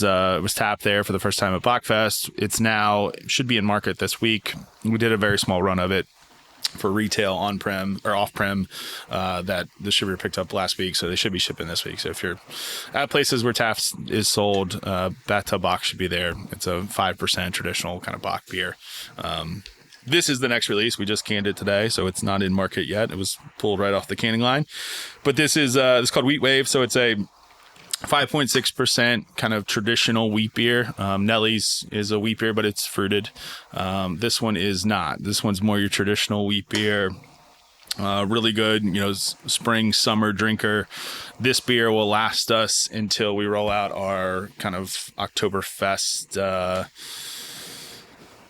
S2: tapped there for the first time at Bachfest. It's now should be in market this week. We did a very small run of it for retail on-prem or off-prem that the shipper picked up last week, so they should be shipping this week. So if you're at places where Taft is sold, bathtub box should be there. It's a 5% traditional kind of Bach beer. This is the next release. We just canned it today, so it's not in market yet. It was pulled right off the canning line. But this is it's called Wheat Wave, so it's a 5.6% kind of traditional wheat beer. Nellie's is a wheat beer, but it's fruited. This one is not. This one's more your traditional wheat beer. Really good, spring, summer drinker. This beer will last us until we roll out our kind of Oktoberfest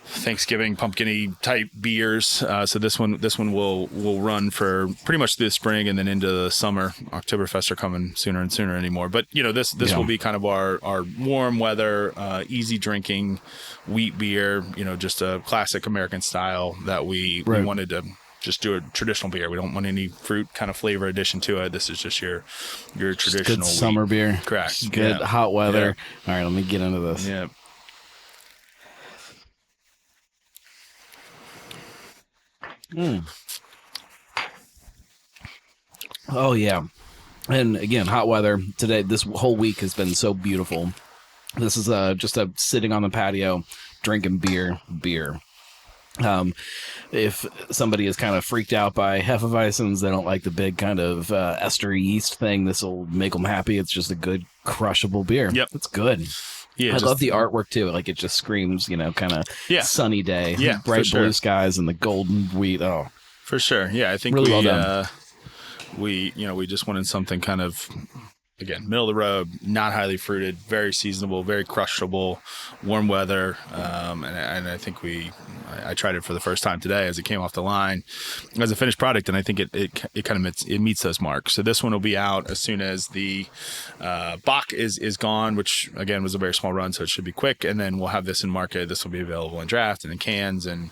S2: Thanksgiving pumpkin-y type beers. So this one will run for pretty much this spring and then into the summer. Oktoberfest are coming sooner and sooner anymore. But this will be kind of our warm weather, easy drinking wheat beer. Just a classic American style that we wanted to just do a traditional beer. We don't want any fruit kind of flavor addition to it. This is just your traditional
S1: good summer beer.
S2: Correct.
S1: Good hot weather. Yeah. All right, let me get into this.
S2: Yeah.
S1: Oh yeah, And again, hot weather today. This whole week has been so beautiful. This is just a sitting on the patio, drinking beer. If somebody is kind of freaked out by Hefeweizens, they don't like the big kind of estery yeast thing, this will make them happy. It's just a good crushable beer.
S2: Yep.
S1: It's good.
S2: Yeah,
S1: I love the artwork too. Like it just screams, kind of sunny day, bright blue skies and the golden wheat. Oh,
S2: for sure. Yeah, I think
S1: really well done.
S2: We just wanted something kind of, again, middle of the road, not highly fruited, very seasonable, very crushable, warm weather. And I think I tried it for the first time today as it came off the line as a finished product, and I think it kind of meets those marks. So this one will be out as soon as the Bach is gone, which again was a very small run, so it should be quick. And then we'll have this in market. This will be available in draft and in cans, and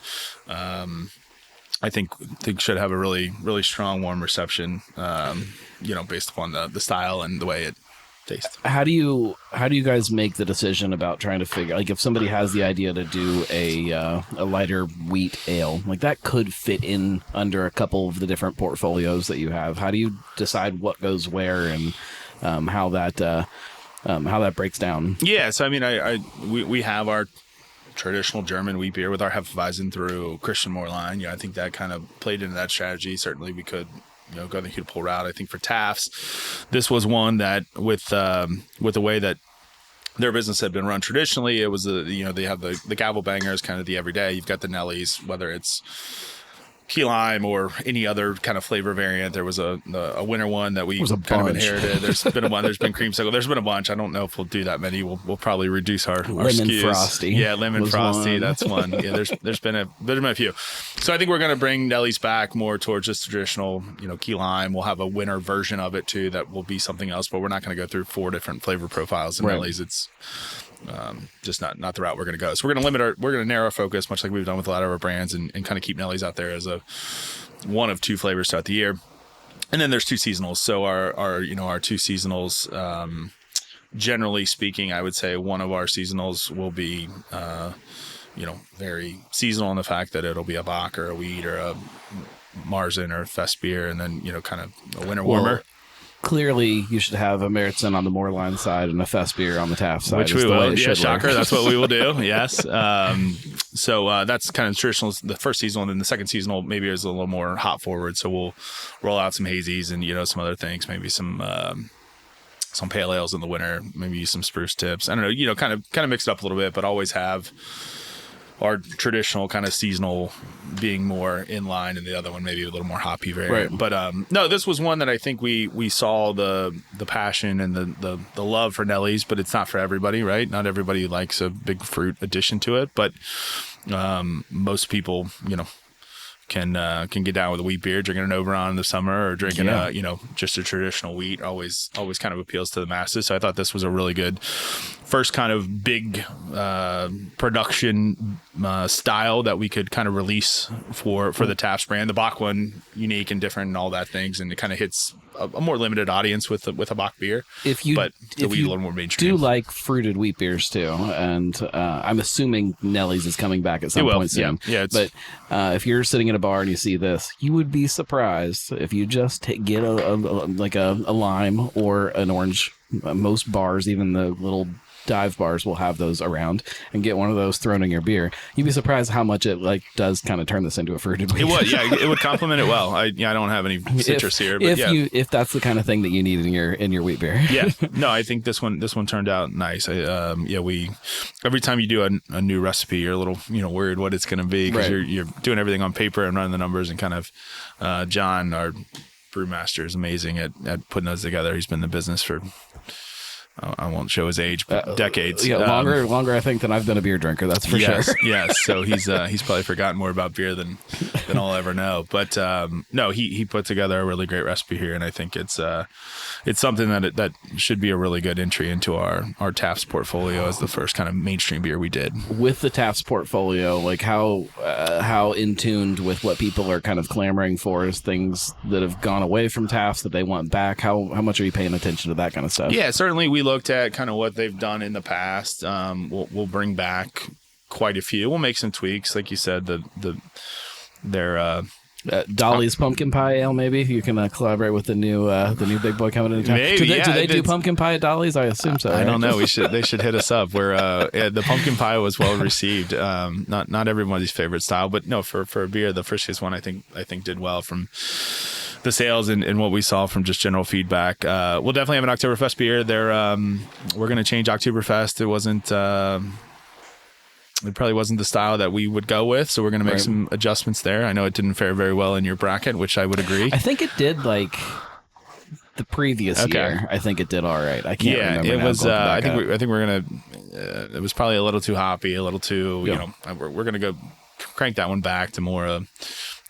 S2: I think should have a really, really strong, warm reception, based upon the style and the way it tastes.
S1: How do you guys make the decision about trying to figure, like if somebody has the idea to do a lighter wheat ale, like that could fit in under a couple of the different portfolios that you have. How do you decide what goes where and how that breaks down?
S2: Yeah, so I mean, we have our traditional German wheat beer with our Hefeweizen through Christian Moore line. I think that kind of played into that strategy. Certainly we could go the Hudipole route. I think for Tafts, this was one that with the way that their business had been run traditionally, it was they have the gavel bangers, kind of the everyday. You've got the Nellies, whether it's key lime or any other kind of flavor variant. There was a winter one that we kind of inherited. There's been one. There's been creamsicle. There's been a bunch. I don't know if we'll do that many. We'll probably reduce our
S1: lemon
S2: SKUs.
S1: Frosty.
S2: Yeah, lemon frosty. That's one. Yeah, there's been a few. So I think we're going to bring Nellies back more towards just traditional, key lime. We'll have a winter version of it too that will be something else, but we're not going to go through 4 different flavor profiles in Nellies. It's just not the route we're going to go. So we're going to narrow our focus, much like we've done with a lot of our brands, and kind of keep Nellies out there as one of 2 flavors throughout the year. And then there's 2 seasonals. So our 2 seasonals, generally speaking, I would say one of our seasonals will be, very seasonal in the fact that it'll be a Bach or a wheat or a Marzen or a Fest beer, and then, kind of a winter warmer.
S1: Well, clearly, you should have a Meritzen on the Moorline side and a Fest beer on the Taft side.
S2: Which we will. Yeah, shocker. That's what we will do. Yes. So that's kind of traditional. The first seasonal, and then the second seasonal maybe is a little more hop forward. So we'll roll out some hazies and some other things. Maybe some pale ales in the winter. Maybe some spruce tips. I don't know. Kind of mix it up a little bit, but always have our traditional kind of seasonal being more in line, and the other one maybe a little more hoppy variant. Right. But no, this was one that I think we saw the passion and the love for Nellies, but it's not for everybody, right? Not everybody likes a big fruit addition to it, but most people, can get down with a wheat beer, drinking an Oberon in the summer, or drinking just a traditional wheat. Always kind of appeals to the masses. So I thought this was a really good first kind of big production style that we could kind of release for the Tafts brand. The Bach one, unique and different and all that things, and it kind of hits a more limited audience with a Bach beer. But the wheat a little more mainstream.
S1: Do like fruited wheat beers too, and I'm assuming Nellies is coming back at some point soon.
S2: Yeah.
S1: But if you're sitting in a bar and you see this, you would be surprised if you just get a lime or an orange. Most bars, even the little dive bars, will have those around, and get one of those thrown in your beer. You'd be surprised how much it does kind of turn this into a fruited beer.
S2: It would, yeah. It would complement it well. I don't have any citrus here, but
S1: if that's the kind of thing that you need in your wheat beer.
S2: Yeah, no, I think this one turned out nice. We every time you do a new recipe, you're a little worried what it's going to be, because you're doing everything on paper and running the numbers, and kind of John, our brewmaster, is amazing at putting those together. He's been in the business for, I won't show his age, but decades.
S1: Yeah, longer I think than I've been a beer drinker. That's for sure.
S2: Yes. So he's probably forgotten more about beer than I'll ever know. But no, he put together a really great recipe here, and I think it's something that should be a really good entry into our Tafts portfolio as the first kind of mainstream beer we did. With
S1: the Tafts portfolio, like how in tuned with what people are kind of clamoring for is things that have gone away from Tafts that they want back. How much are you paying attention to that kind of stuff?
S2: Yeah, certainly we looked at kind of what they've done in the past. We'll bring back quite a few. We'll make some tweaks, like you said. Their
S1: Dolly's Pumpkin Pie Ale, maybe you can collaborate with the new big boy coming into town.
S2: Maybe,
S1: do they do pumpkin pie at Dolly's? I assume so.
S2: I
S1: right?
S2: don't know. They should hit us up. Where the pumpkin pie was well received. Not everybody's favorite style, but no, for a beer, the Frisch's one I think did well from the sales and what we saw from just general feedback. We'll definitely have an Oktoberfest beer. We're going to change Oktoberfest. It probably wasn't the style that we would go with, so we're going to make some adjustments there. I know it didn't fare very well in your bracket, which I would agree.
S1: I think it did like the previous year. I think it did all right. I can't remember.
S2: Yeah, it
S1: now.
S2: was. I think we're going to. It was probably a little too hoppy, a little too. We're going to go crank that one back to more of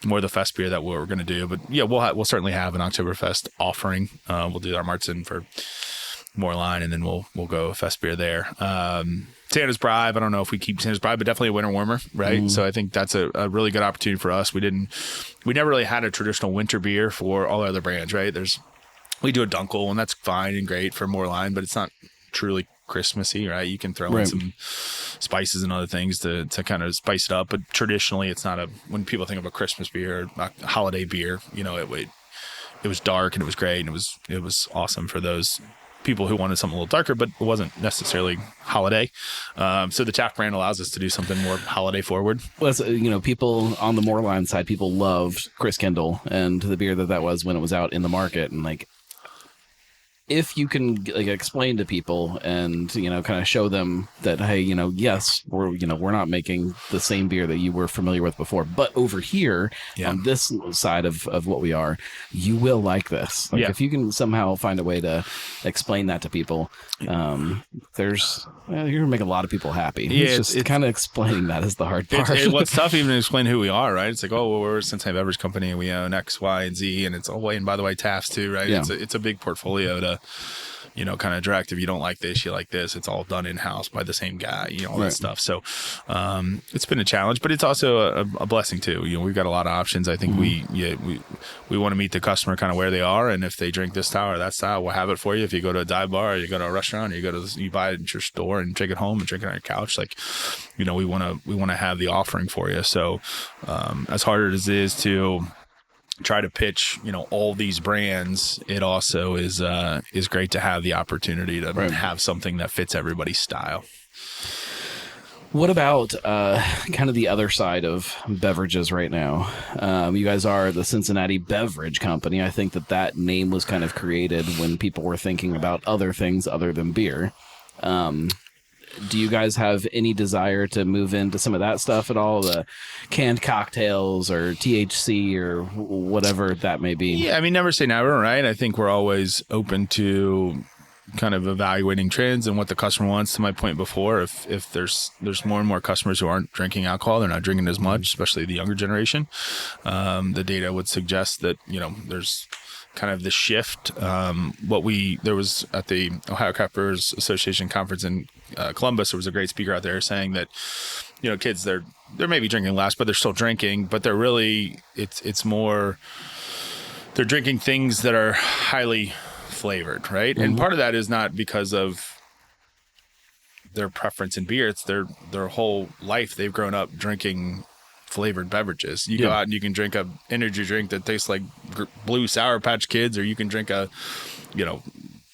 S2: the fest beer that we're going to do. But yeah, we'll certainly have an Oktoberfest offering. We'll do our Martzen for more line, and then we'll go fest beer there. Santa's Bribe, I don't know if we keep Santa's Bribe, but definitely a winter warmer, right? So I think that's a really good opportunity for us. We never really had a traditional winter beer for all our other brands, right? We do a Dunkel, and that's fine and great for more line, but it's not truly Christmassy, right? You can throw in some spices and other things to kind of spice it up, but traditionally it's not when people think of a Christmas beer, a holiday beer, it was dark and it was great, and it was awesome for those people who wanted something a little darker, but it wasn't necessarily holiday. So the Taft brand allows us to do something more holiday forward.
S1: Well, people on the Moorline side, people loved Chris Kendall and the beer that was when it was out in the market. And like, if you can explain to people and, kind of show them that, hey, yes, we're not making the same beer that you were familiar with before, but over here on this side of what we are, you will like this. If you can somehow find a way to explain that to people, you're gonna make a lot of people happy. Yeah, it's kind of explaining that is the hard part.
S2: It's tough even to explain who we are, right? It's like, we're a Cincinnati Beverage Company and we own X, Y, and Z, and it's and by the way, Tafts too, right? Yeah. It's a big portfolio to kind of direct. If you don't like this, you like this. It's all done in-house by the same guy, all that stuff. So it's been a challenge, but it's also a blessing too. We've got a lot of options. I think we want to meet the customer kind of where they are, and if they drink this style or that style, we'll have it for you. If you go to a dive bar, or you go to a restaurant, or you buy it at your store and drink it home and drink it on your couch, we want to have the offering for you. So as hard as it is to try to pitch, all these brands, it also is great to have the opportunity to have something that fits everybody's style.
S1: What about kind of the other side of beverages right now? You guys are the Cincinnati Beverage Company. I think that name was kind of created when people were thinking about other things other than beer. Do you guys have any desire to move into some of that stuff at all? The canned cocktails or THC or whatever that may be?
S2: Yeah, never say never, right? I think we're always open to kind of evaluating trends and what the customer wants. To my point before, if there's more and more customers who aren't drinking alcohol, they're not drinking as much, especially the younger generation. The data would suggest that, there's kind of the shift. There was at the Ohio Craft Brewers Association conference in Columbus, there was a great speaker out there saying that, kids, they're maybe drinking less, but they're still drinking, but they're really, it's more, they're drinking things that are highly flavored, right? And part of that is not because of their preference in beer. It's their whole life. They've grown up drinking flavored beverages. You go out and you can drink a energy drink that tastes like blue Sour Patch Kids, or you can drink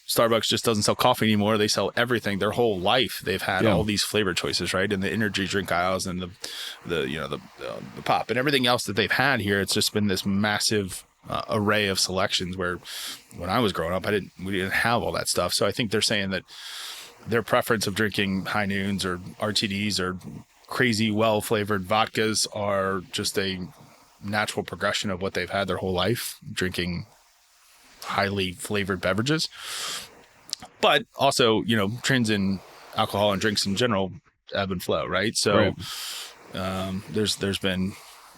S2: Starbucks just doesn't sell coffee anymore. They sell everything. Their whole life they've had all these flavor choices, right? And the energy drink aisles and the pop and everything else that they've had here. It's just been this massive array of selections, where when I was growing up, we didn't have all that stuff. So I think they're saying that their preference of drinking High Noons or RTDs or crazy well-flavored vodkas are just a natural progression of what they've had their whole life, drinking highly flavored beverages. But also, trends in alcohol and drinks in general ebb and flow, right? So there's been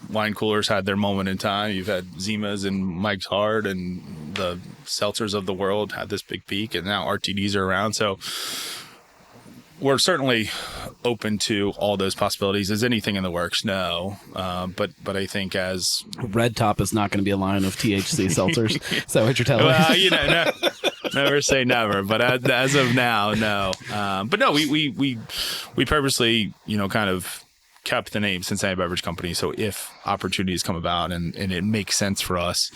S2: wine coolers had their moment in time. You've had Zimas and Mike's Hard and the seltzers of the world had this big peak, and now RTDs are around. So we're certainly open to all those possibilities. Is anything in the works? No. But I think as
S1: Red Top is not going to be a line of THC seltzers. Is that what you're telling
S2: me? Never say never. But as of now, no. But no, we purposely, kind of kept the name Cincinnati Beverage Company. So if opportunities come about and it makes sense for us,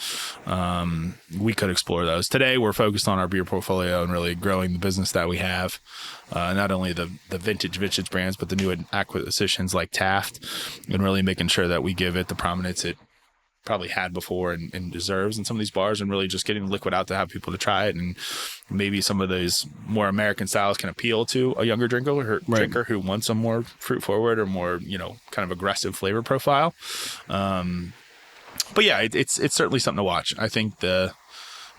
S2: we could explore those. Today, we're focused on our beer portfolio and really growing the business that we have. Not only the vintage brands, but the new acquisitions like Taft, and really making sure that we give it the prominence it probably had before and deserves in some of these bars, and really just getting liquid out to have people to try it. And maybe some of those more American styles can appeal to a younger drinker who wants a more fruit forward or more, kind of aggressive flavor profile. But yeah, it's certainly something to watch. I think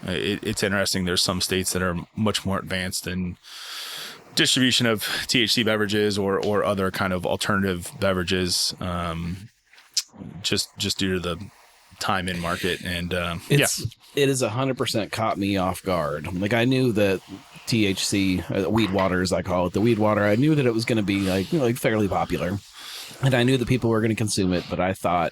S2: it's interesting. There's some states that are much more advanced in distribution of THC beverages or other kind of alternative beverages, just due to the time in market. And it
S1: is 100% caught me off guard. Like, I knew that THC, weed water as I call it, the weed water, I knew that it was going to be like fairly popular, and I knew that people were going to consume it, but I thought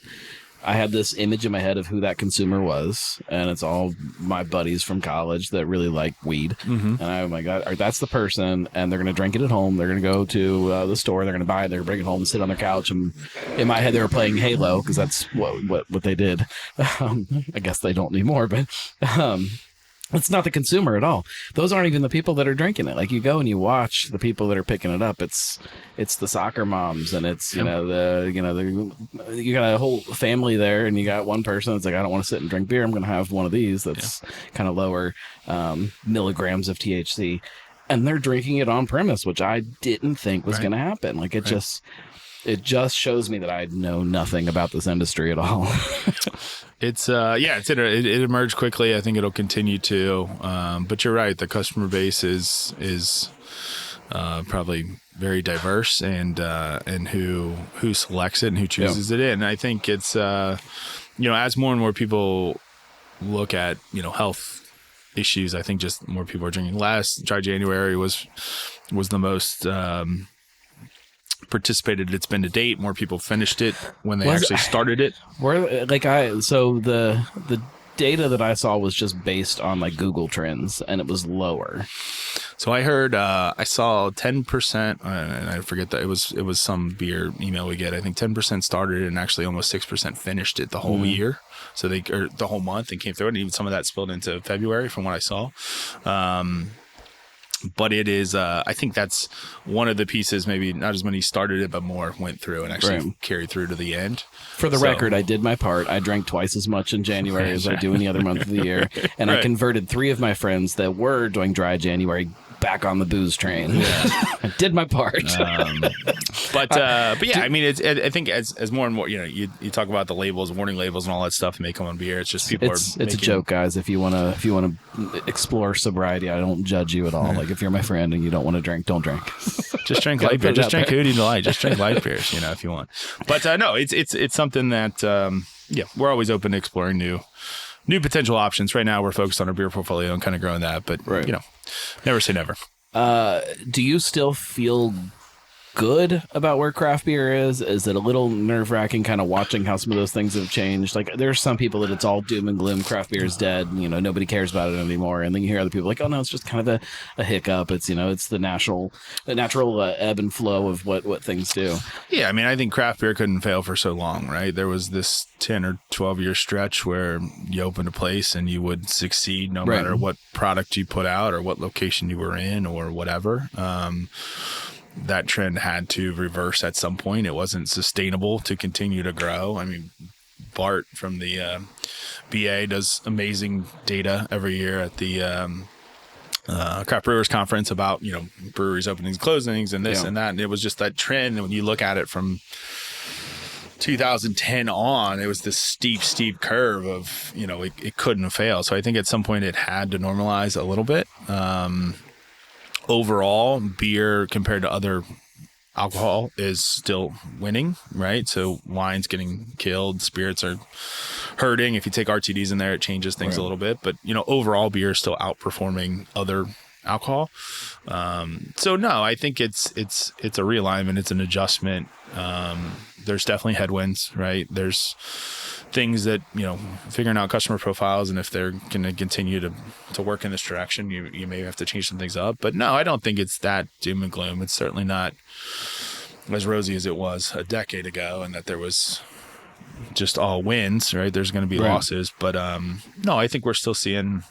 S1: I had this image in my head of who that consumer was, and it's all my buddies from college that really like weed. Mm-hmm. And I'm like, that's the person, and they're going to drink it at home. They're going to go to the store. They're going to buy it. They're going to bring it home and sit on their couch. And in my head, they were playing Halo because that's what they did. I guess they don't anymore, but it's not the consumer at all. Those aren't even the people that are drinking it. Like, you go and you watch the people that are picking it up. It's the soccer moms, and it's you got a whole family there, and you got one person that's like, I don't want to sit and drink beer. I'm going to have one of these that's kind of lower milligrams of THC, and they're drinking it on premise, which I didn't think was going to happen. Like, it just shows me that I know nothing about this industry at all.
S2: It emerged quickly. I think it'll continue to. But you're right. The customer base is probably very diverse, and who selects it and who chooses it in. And I think it's as more and more people look at health issues, I think just more people are drinking less. Dry January was the most participated it's been to date. More people finished it when they actually started it.
S1: So the data that I saw was just based on like Google Trends, and it was lower.
S2: So I heard I saw 10%, and I forget that it was some beer email we get. I think 10% started it, and actually almost 6% finished it the whole year. So the whole month and came through it, and even some of that spilled into February from what I saw. But it is, I think that's one of the pieces, maybe not as many started it, but more went through and actually carried through to the end.
S1: For the record, I did my part. I drank twice as much in January as I do any other month of the year. And I converted 3 of my friends that were doing Dry January back on the booze train. Yeah. I did my part.
S2: But yeah, I mean, I think as more and more, you talk about the labels, warning labels, and all that stuff, and they come on beer. It's just it's a
S1: joke, guys. If you want to explore sobriety, I don't judge you at all. Like, if you're my friend and you don't want to drink, don't drink.
S2: Just drink light beer. Just drink Hootie Delight. Just drink light beers, if you want. But no, it's something that we're always open to exploring new potential options. Right now, we're focused on our beer portfolio and kind of growing that. But never say never.
S1: Do you still feel good about where craft beer is? Is it a little nerve-wracking kind of watching how some of those things have changed? Like, there's some people that it's all doom and gloom, craft beer is dead, nobody cares about it anymore. And then you hear other people like, oh no, it's just kind of a hiccup. It's it's the natural ebb and flow of what things do.
S2: Yeah, I mean, I think craft beer couldn't fail for so long, right? There was this 10 or 12 year stretch where you opened a place and you would succeed no matter what product you put out or what location you were in or whatever. That trend had to reverse at some point. It wasn't sustainable to continue to grow. I mean, Bart from the BA does amazing data every year at the Craft Brewers Conference about, breweries openings, closings, and this and that. And it was just that trend. And when you look at it from 2010 on, it was this steep curve of, it couldn't fail. So I think at some point it had to normalize a little bit. Overall, beer compared to other alcohol is still winning, right? So wine's getting killed, spirits are hurting. If you take RTDs in there, it changes things a little bit. But, overall beer is still outperforming other alcohol. So no, I think it's a realignment. It's an adjustment. There's definitely headwinds, right? There's things that, figuring out customer profiles, and if they're going to continue to work in this direction, you may have to change some things up. But no, I don't think it's that doom and gloom. It's certainly not as rosy as it was a decade ago, and that there was just all wins, right? There's going to be losses, but no, I think we're still seeing,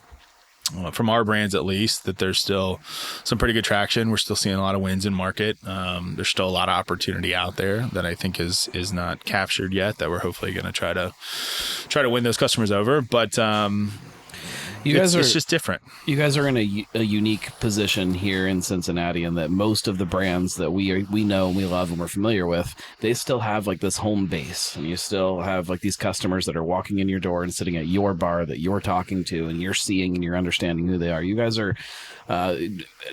S2: from our brands at least, that there's still some pretty good traction. We're still seeing a lot of wins in market. There's still a lot of opportunity out there that I think is not captured yet, that we're hopefully going to try to win those customers over. But it's just different.
S1: You guys are in a unique position here in Cincinnati, in that most of the brands that we know and we love and we're familiar with, they still have like this home base, and you still have like these customers that are walking in your door and sitting at your bar that you're talking to, and you're seeing and you're understanding who they are. You guys are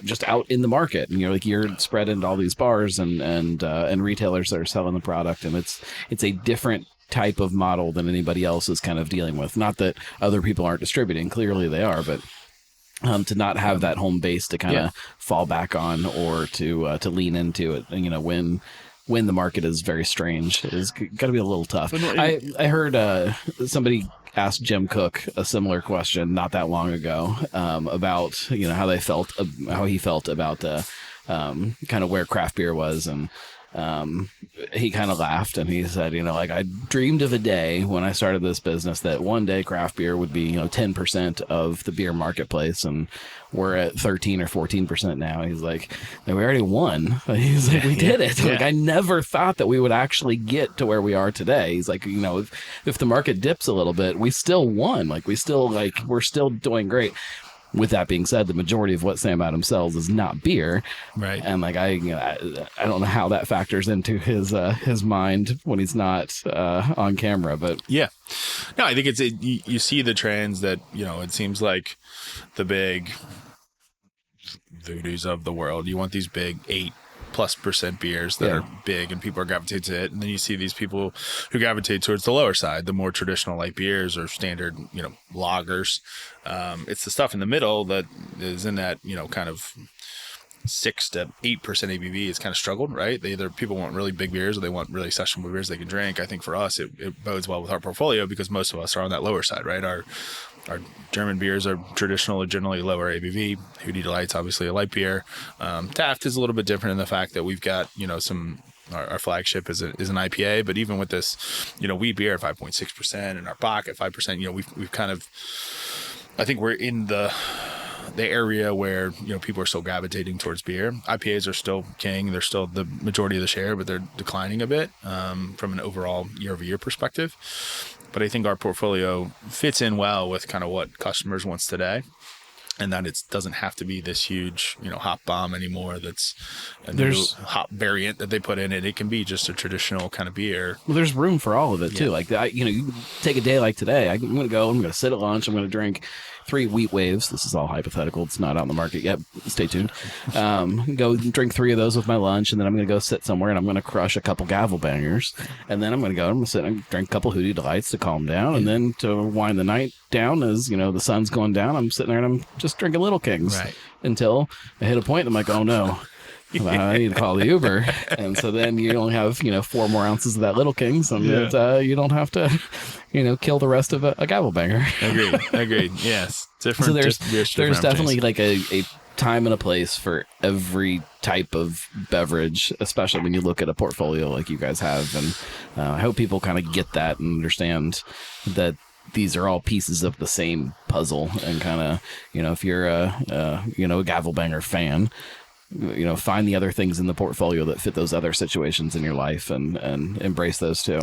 S1: just out in the market, and you're spread into all these bars and retailers that are selling the product, and it's a different type of model than anybody else is kind of dealing with. Not that other people aren't distributing, clearly they are, but to not have that home base to kind of fall back on, or to lean into it, and when the market is very strange, it's got to be a little tough. I heard somebody asked Jim Cook a similar question not that long ago, about how he felt about kind of where craft beer was, and he kind of laughed, and he said, I dreamed of a day when I started this business that one day craft beer would be 10% of the beer marketplace, and we're at 13 or 14% now. He's like, we already won. He's like, we did it. Like, I never thought that we would actually get to where we are today. He's like, if the market dips a little bit, we still won. Like, we're still doing great. With that being said, the majority of what Sam Adams sells is not beer,
S2: right?
S1: And like I don't know how that factors into his mind when he's not on camera. But
S2: no, I think you see the trends that it seems like the big Voodoos of the world. You want these big 8+% beers that are big, and people are gravitating to it. And then you see these people who gravitate towards the lower side, the more traditional light beers or standard, lagers. It's the stuff in the middle that is in that, kind of 6 to 8% ABV. It's kind of struggled, right? People want really big beers, or they want really sessionable beers they can drink. I think for us, it bodes well with our portfolio, because most of us are on that lower side, right? Our German beers are traditional, generally lower ABV. Hootie Delight's obviously a light beer. Taft is a little bit different in the fact that we've got, our flagship is an IPA, but even with this, wheat beer at 5.6% and our Bach at 5%, we've kind of, I think we're in the area where, people are still gravitating towards beer. IPAs are still king. They're still the majority of the share, but they're declining a bit from an overall year-over-year perspective. But I think our portfolio fits in well with kind of what customers wants today, and that it doesn't have to be this huge, hop bomb anymore. That's there's hop variant that they put in it. It can be just a traditional kind of beer.
S1: Well, there's room for all of it too. Like you take a day like today. I'm going to sit at lunch. I'm going to drink 3 wheat waves. This is all hypothetical. It's not on the market yet. Stay tuned. Go drink 3 of those with my lunch, and then I'm going to go sit somewhere, and I'm going to crush a couple gavel bangers, and then I'm going to sit and drink a couple Hootie Delights to calm down, and then to wind the night down as the sun's going down, I'm sitting there and I'm just drinking Little Kings until I hit a point. I'm like, oh no. I need to call the Uber. And so then you only have, 4 more ounces of that Little Kings, and you don't have to, kill the rest of a gavel banger.
S2: Agreed. Yes. Different.
S1: So there's definitely like a time and a place for every type of beverage, especially when you look at a portfolio like you guys have. And I hope people kind of get that and understand that these are all pieces of the same puzzle, and kind of, if you're a gavel banger fan, find the other things in the portfolio that fit those other situations in your life, and embrace those too.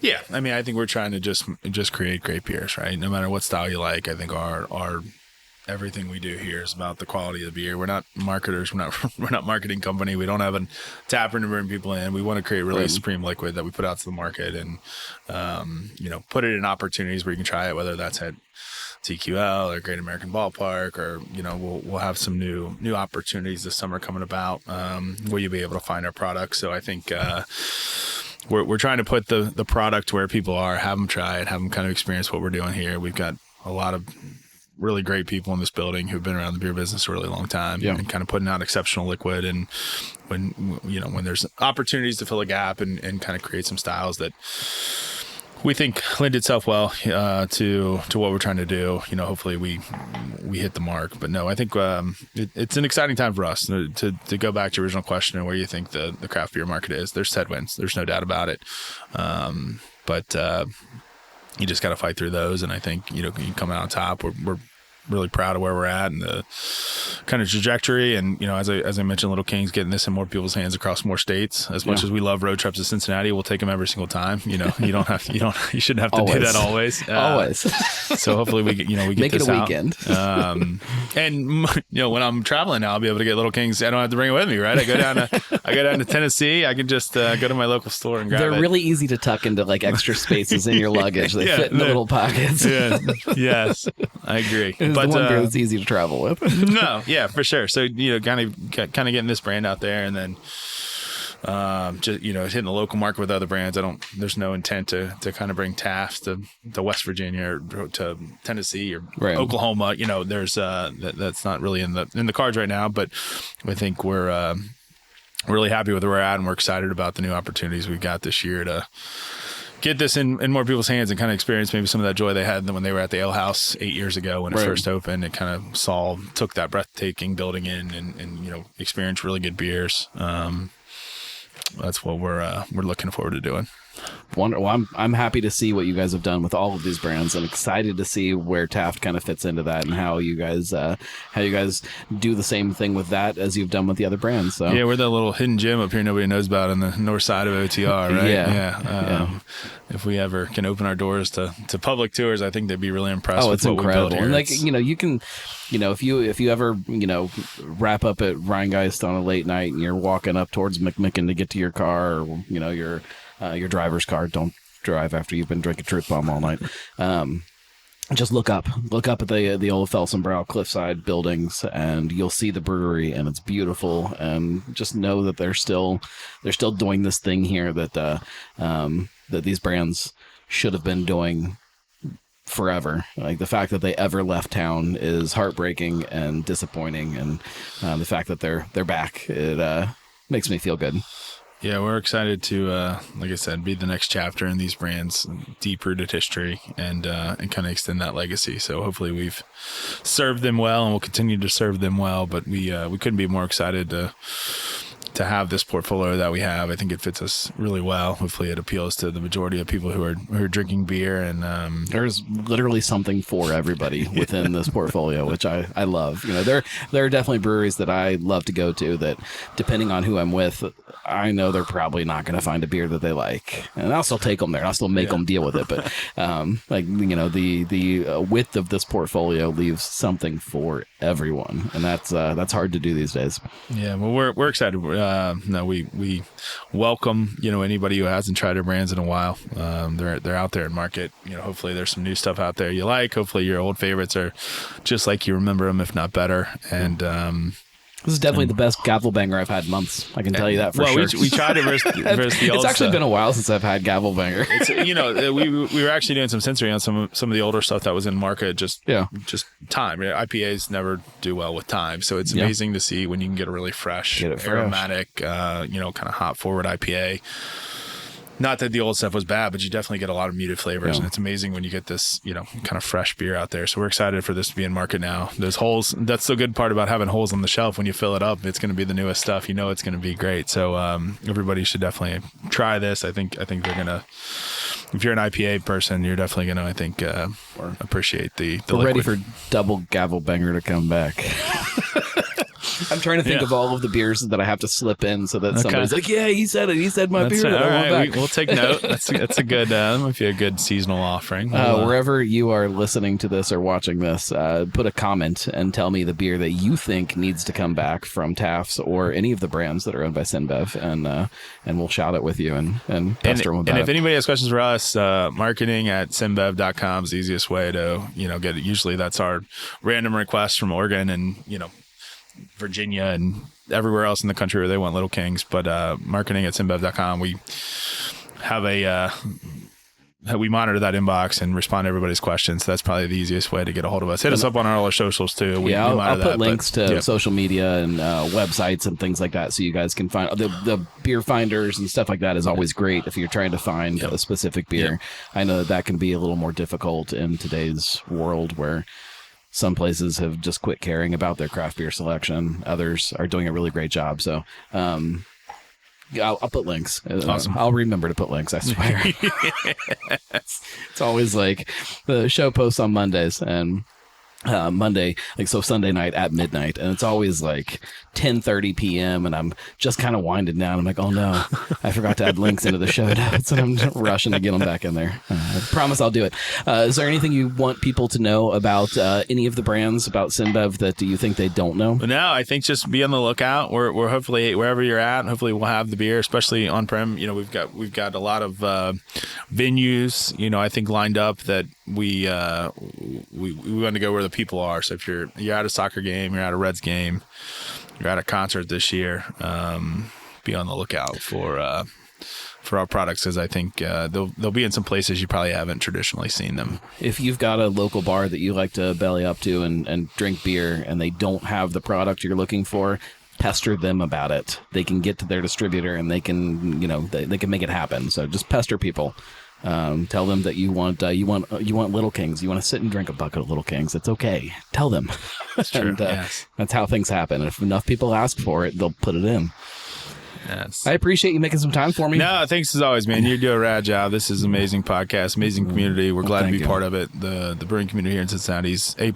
S2: Yeah. I mean, I think we're trying to just create great beers, right? No matter what style you like. I think our everything we do here is about the quality of the beer. We're not marketers. We're not marketing company. We don't have a tap room to bring people in. We want to create really supreme liquid that we put out to the market, and put it in opportunities where you can try it, whether that's at TQL or Great American Ballpark, or we'll have some new opportunities this summer coming about where you'll be able to find our products. So I think we're trying to put the product where people are, have them try it, have them kind of experience what we're doing here. We've got a lot of really great people in this building who've been around the beer business a really long time, and kind of putting out exceptional liquid. And when there's opportunities to fill a gap and kind of create some styles that we think lend itself well to what we're trying to do. Hopefully we hit the mark. But no, I think it's an exciting time for us to go back to your original question and where you think the craft beer market is. There's headwinds. There's no doubt about it. But you just got to fight through those. And I think, you come out on top. We're really proud of where we're at and the kind of trajectory. And, as I mentioned, Little Kings getting this in more people's hands across more states. As much as we love road trips to Cincinnati, we'll take them every single time. You shouldn't have to
S1: Always.
S2: do that always.
S1: Always.
S2: So hopefully we get
S1: Make
S2: this
S1: it a
S2: out.
S1: weekend.
S2: And when I'm traveling now, I'll be able to get Little Kings. I don't have to bring it with me, right? I go down to Tennessee. I can just go to my local store and grab it.
S1: They're really easy to tuck into like extra spaces in your luggage. They fit in the little pockets.
S2: Yeah. Yes, I agree.
S1: It's
S2: But
S1: the one beer that's easy to travel with.
S2: no, yeah, for sure. So kind of getting this brand out there, and then just hitting the local market with other brands. There's no intent to kind of bring Tafts to West Virginia or to Tennessee or Oklahoma. There's that's not really in the cards right now. But I think we're really happy with where we're at, and we're excited about the new opportunities we've got this year to get this in more people's hands and kind of experience maybe some of that joy they had when they were at the Ale House 8 years ago when it first opened. It kind of took that breathtaking building in and experienced really good beers. That's what we're looking forward to doing.
S1: Wonderful. Well, I'm happy to see what you guys have done with all of these brands. I'm excited to see where Taft kind of fits into that and how you guys do the same thing with that as you've done with the other brands. So
S2: yeah, we're that little hidden gem up here nobody knows about on the north side of OTR, right?
S1: Yeah.
S2: If we ever can open our doors to public tours, I think they'd be really impressed.
S1: It's
S2: with what
S1: incredible.
S2: We built here.
S1: And you can, if you ever wrap up at Rheingeist on a late night and you're walking up towards McMicken to get to your car, or your driver's car. Don't drive after you've been drinking Truth Bomb all night. Just look up at the old Felsenbrow cliffside buildings, and you'll see the brewery, and it's beautiful. And just know that they're still doing this thing here that that these brands should have been doing forever. Like the fact that they ever left town is heartbreaking and disappointing, and the fact that they're back, it makes me feel good.
S2: Yeah, we're excited to, like I said, be the next chapter in these brands' deep-rooted history and kind of extend that legacy. So hopefully we've served them well, and we'll continue to serve them well. But we couldn't be more excited to have this portfolio that we have. I think it fits us really well. Hopefully it appeals to the majority of people who are drinking beer. And
S1: there's literally something for everybody within this portfolio, which I love. There are definitely breweries that I love to go to that, depending on who I'm with, I know they're probably not going to find a beer that they like, and I'll still take them there. I'll still make them deal with it. But the width of this portfolio leaves something for everyone, and that's hard to do these days.
S2: Yeah, well, we're excited. We welcome anybody who hasn't tried our brands in a while. They're out there in market. Hopefully there's some new stuff out there you like. Hopefully your old favorites are just like you remember them, if not better. And
S1: this is definitely the best gavel banger I've had in months. I can tell you that for sure.
S2: We tried it versus the old
S1: It's actually
S2: stuff.
S1: been a while since I've had gavel banger.
S2: We were actually doing some sensory on some of the older stuff that was in market. Just time. IPAs never do well with time, so it's amazing to see when you can get a really fresh, aromatic, kind of hop forward IPA. Not that the old stuff was bad, but you definitely get a lot of muted flavors, and it's amazing when you get this, kind of fresh beer out there. So we're excited for this to be in market now. There's holes. That's the good part about having holes on the shelf. When you fill it up, it's going to be the newest stuff. It's going to be great. So everybody should definitely try this. I think they're gonna. If you're an IPA person, you're definitely gonna, I think, appreciate the
S1: We're
S2: liquid.
S1: ready for double gavel banger to come back. I'm trying to think of all of the beers that I have to slip in so that somebody's like, yeah, he said it. He said my beer.
S2: All right, we'll take note. That's a good. That might be a good seasonal offering.
S1: Wherever you are listening to this or watching this, put a comment and tell me the beer that you think needs to come back from Tafts or any of the brands that are owned by CinBev, and we'll shout it with you and pester them about it.
S2: And if anybody has questions for us, marketing at CinBev.com is the easiest way to get it. Usually that's our random requests from Oregon and Virginia and everywhere else in the country where they want Little Kings. But marketing at CinBev.com, we have a we monitor that inbox and respond to everybody's questions. So that's probably the easiest way to get a hold of us. Hit us up on all our socials too.
S1: I'll put links to social media and websites and things like that, so you guys can find the beer finders and stuff like that is always great if you're trying to find a specific beer. I know that can be a little more difficult in today's world, where some places have just quit caring about their craft beer selection. Others are doing a really great job. So, I'll put links.
S2: Awesome.
S1: I'll remember to put links, I swear. It's always like the show posts on Mondays, and Monday, Sunday night at midnight, and it's always like 10:30 p.m. and I'm just kind of winding down. I'm like, oh no, I forgot to add links into the show notes, and I'm just rushing to get them back in there. I promise I'll do it. Is there anything you want people to know about any of the brands about CinBev that you think they don't know?
S2: No, I think just be on the lookout. We're hopefully wherever you're at. Hopefully we'll have the beer, especially on prem. We've got a lot of venues. I think lined up that we want to go where the people are. So if you're at a soccer game, you're at a Reds game, you're at a concert this year, be on the lookout for our products, because I think they'll be in some places you probably haven't traditionally seen them.
S1: If you've got a local bar that you like to belly up to and drink beer, and they don't have the product you're looking for, pester them about it. They can get to their distributor and they can they can make it happen. So just pester people. Tell them that you want Little Kings. You want to sit and drink a bucket of Little Kings. It's okay. Tell them.
S2: That's true.
S1: And,
S2: yes.
S1: That's how things happen. If enough people ask for it, they'll put it in.
S2: Yes.
S1: I appreciate you making some time for me.
S2: No, thanks as always, man. You do a rad job. This is an amazing podcast, amazing community. We're glad to be part of it. The brewing community here in Cincinnati is A+.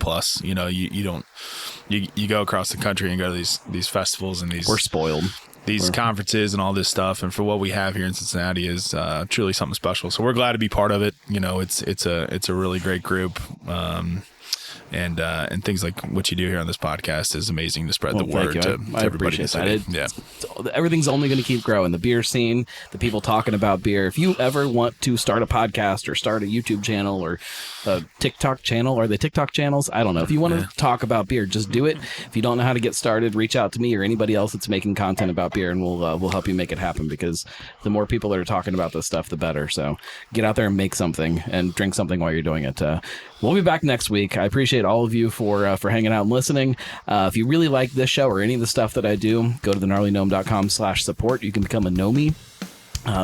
S2: You go across the country and go to these festivals and
S1: we're spoiled.
S2: These conferences and all this stuff, and for what we have here in Cincinnati is truly something special. So we're glad to be part of it. It's a really great group, and things like what you do here on this podcast is amazing to spread the word to everybody.
S1: I appreciate that. Everything's only going to keep growing. The beer scene, the people talking about beer. If you ever want to start a podcast or start a YouTube channel or a TikTok channel, are they TikTok channels? I don't know. If you want to talk about beer, just do it. If you don't know how to get started, reach out to me or anybody else that's making content about beer, and we'll help you make it happen, because the more people that are talking about this stuff, the better. So get out there and make something and drink something while you're doing it. We'll be back next week. I appreciate all of you for hanging out and listening. If you really like this show or any of the stuff that I do, go to thegnarlygnome.com/support. You can become a Gnomie.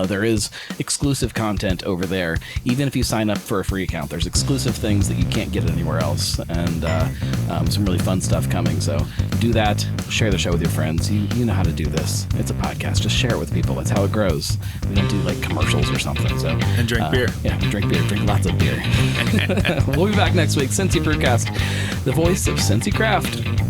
S1: There is exclusive content over there. Even if you sign up for a free account, there's exclusive things that you can't get anywhere else, and some really fun stuff coming. So do that. Share the show with your friends. You know how to do this. It's a podcast. Just share it with people. That's how it grows. We don't do like commercials or something. So
S2: and drink beer.
S1: Yeah, drink beer. Drink lots of beer. We'll be back next week. Cincy Brewcast, the voice of Cincy Craft.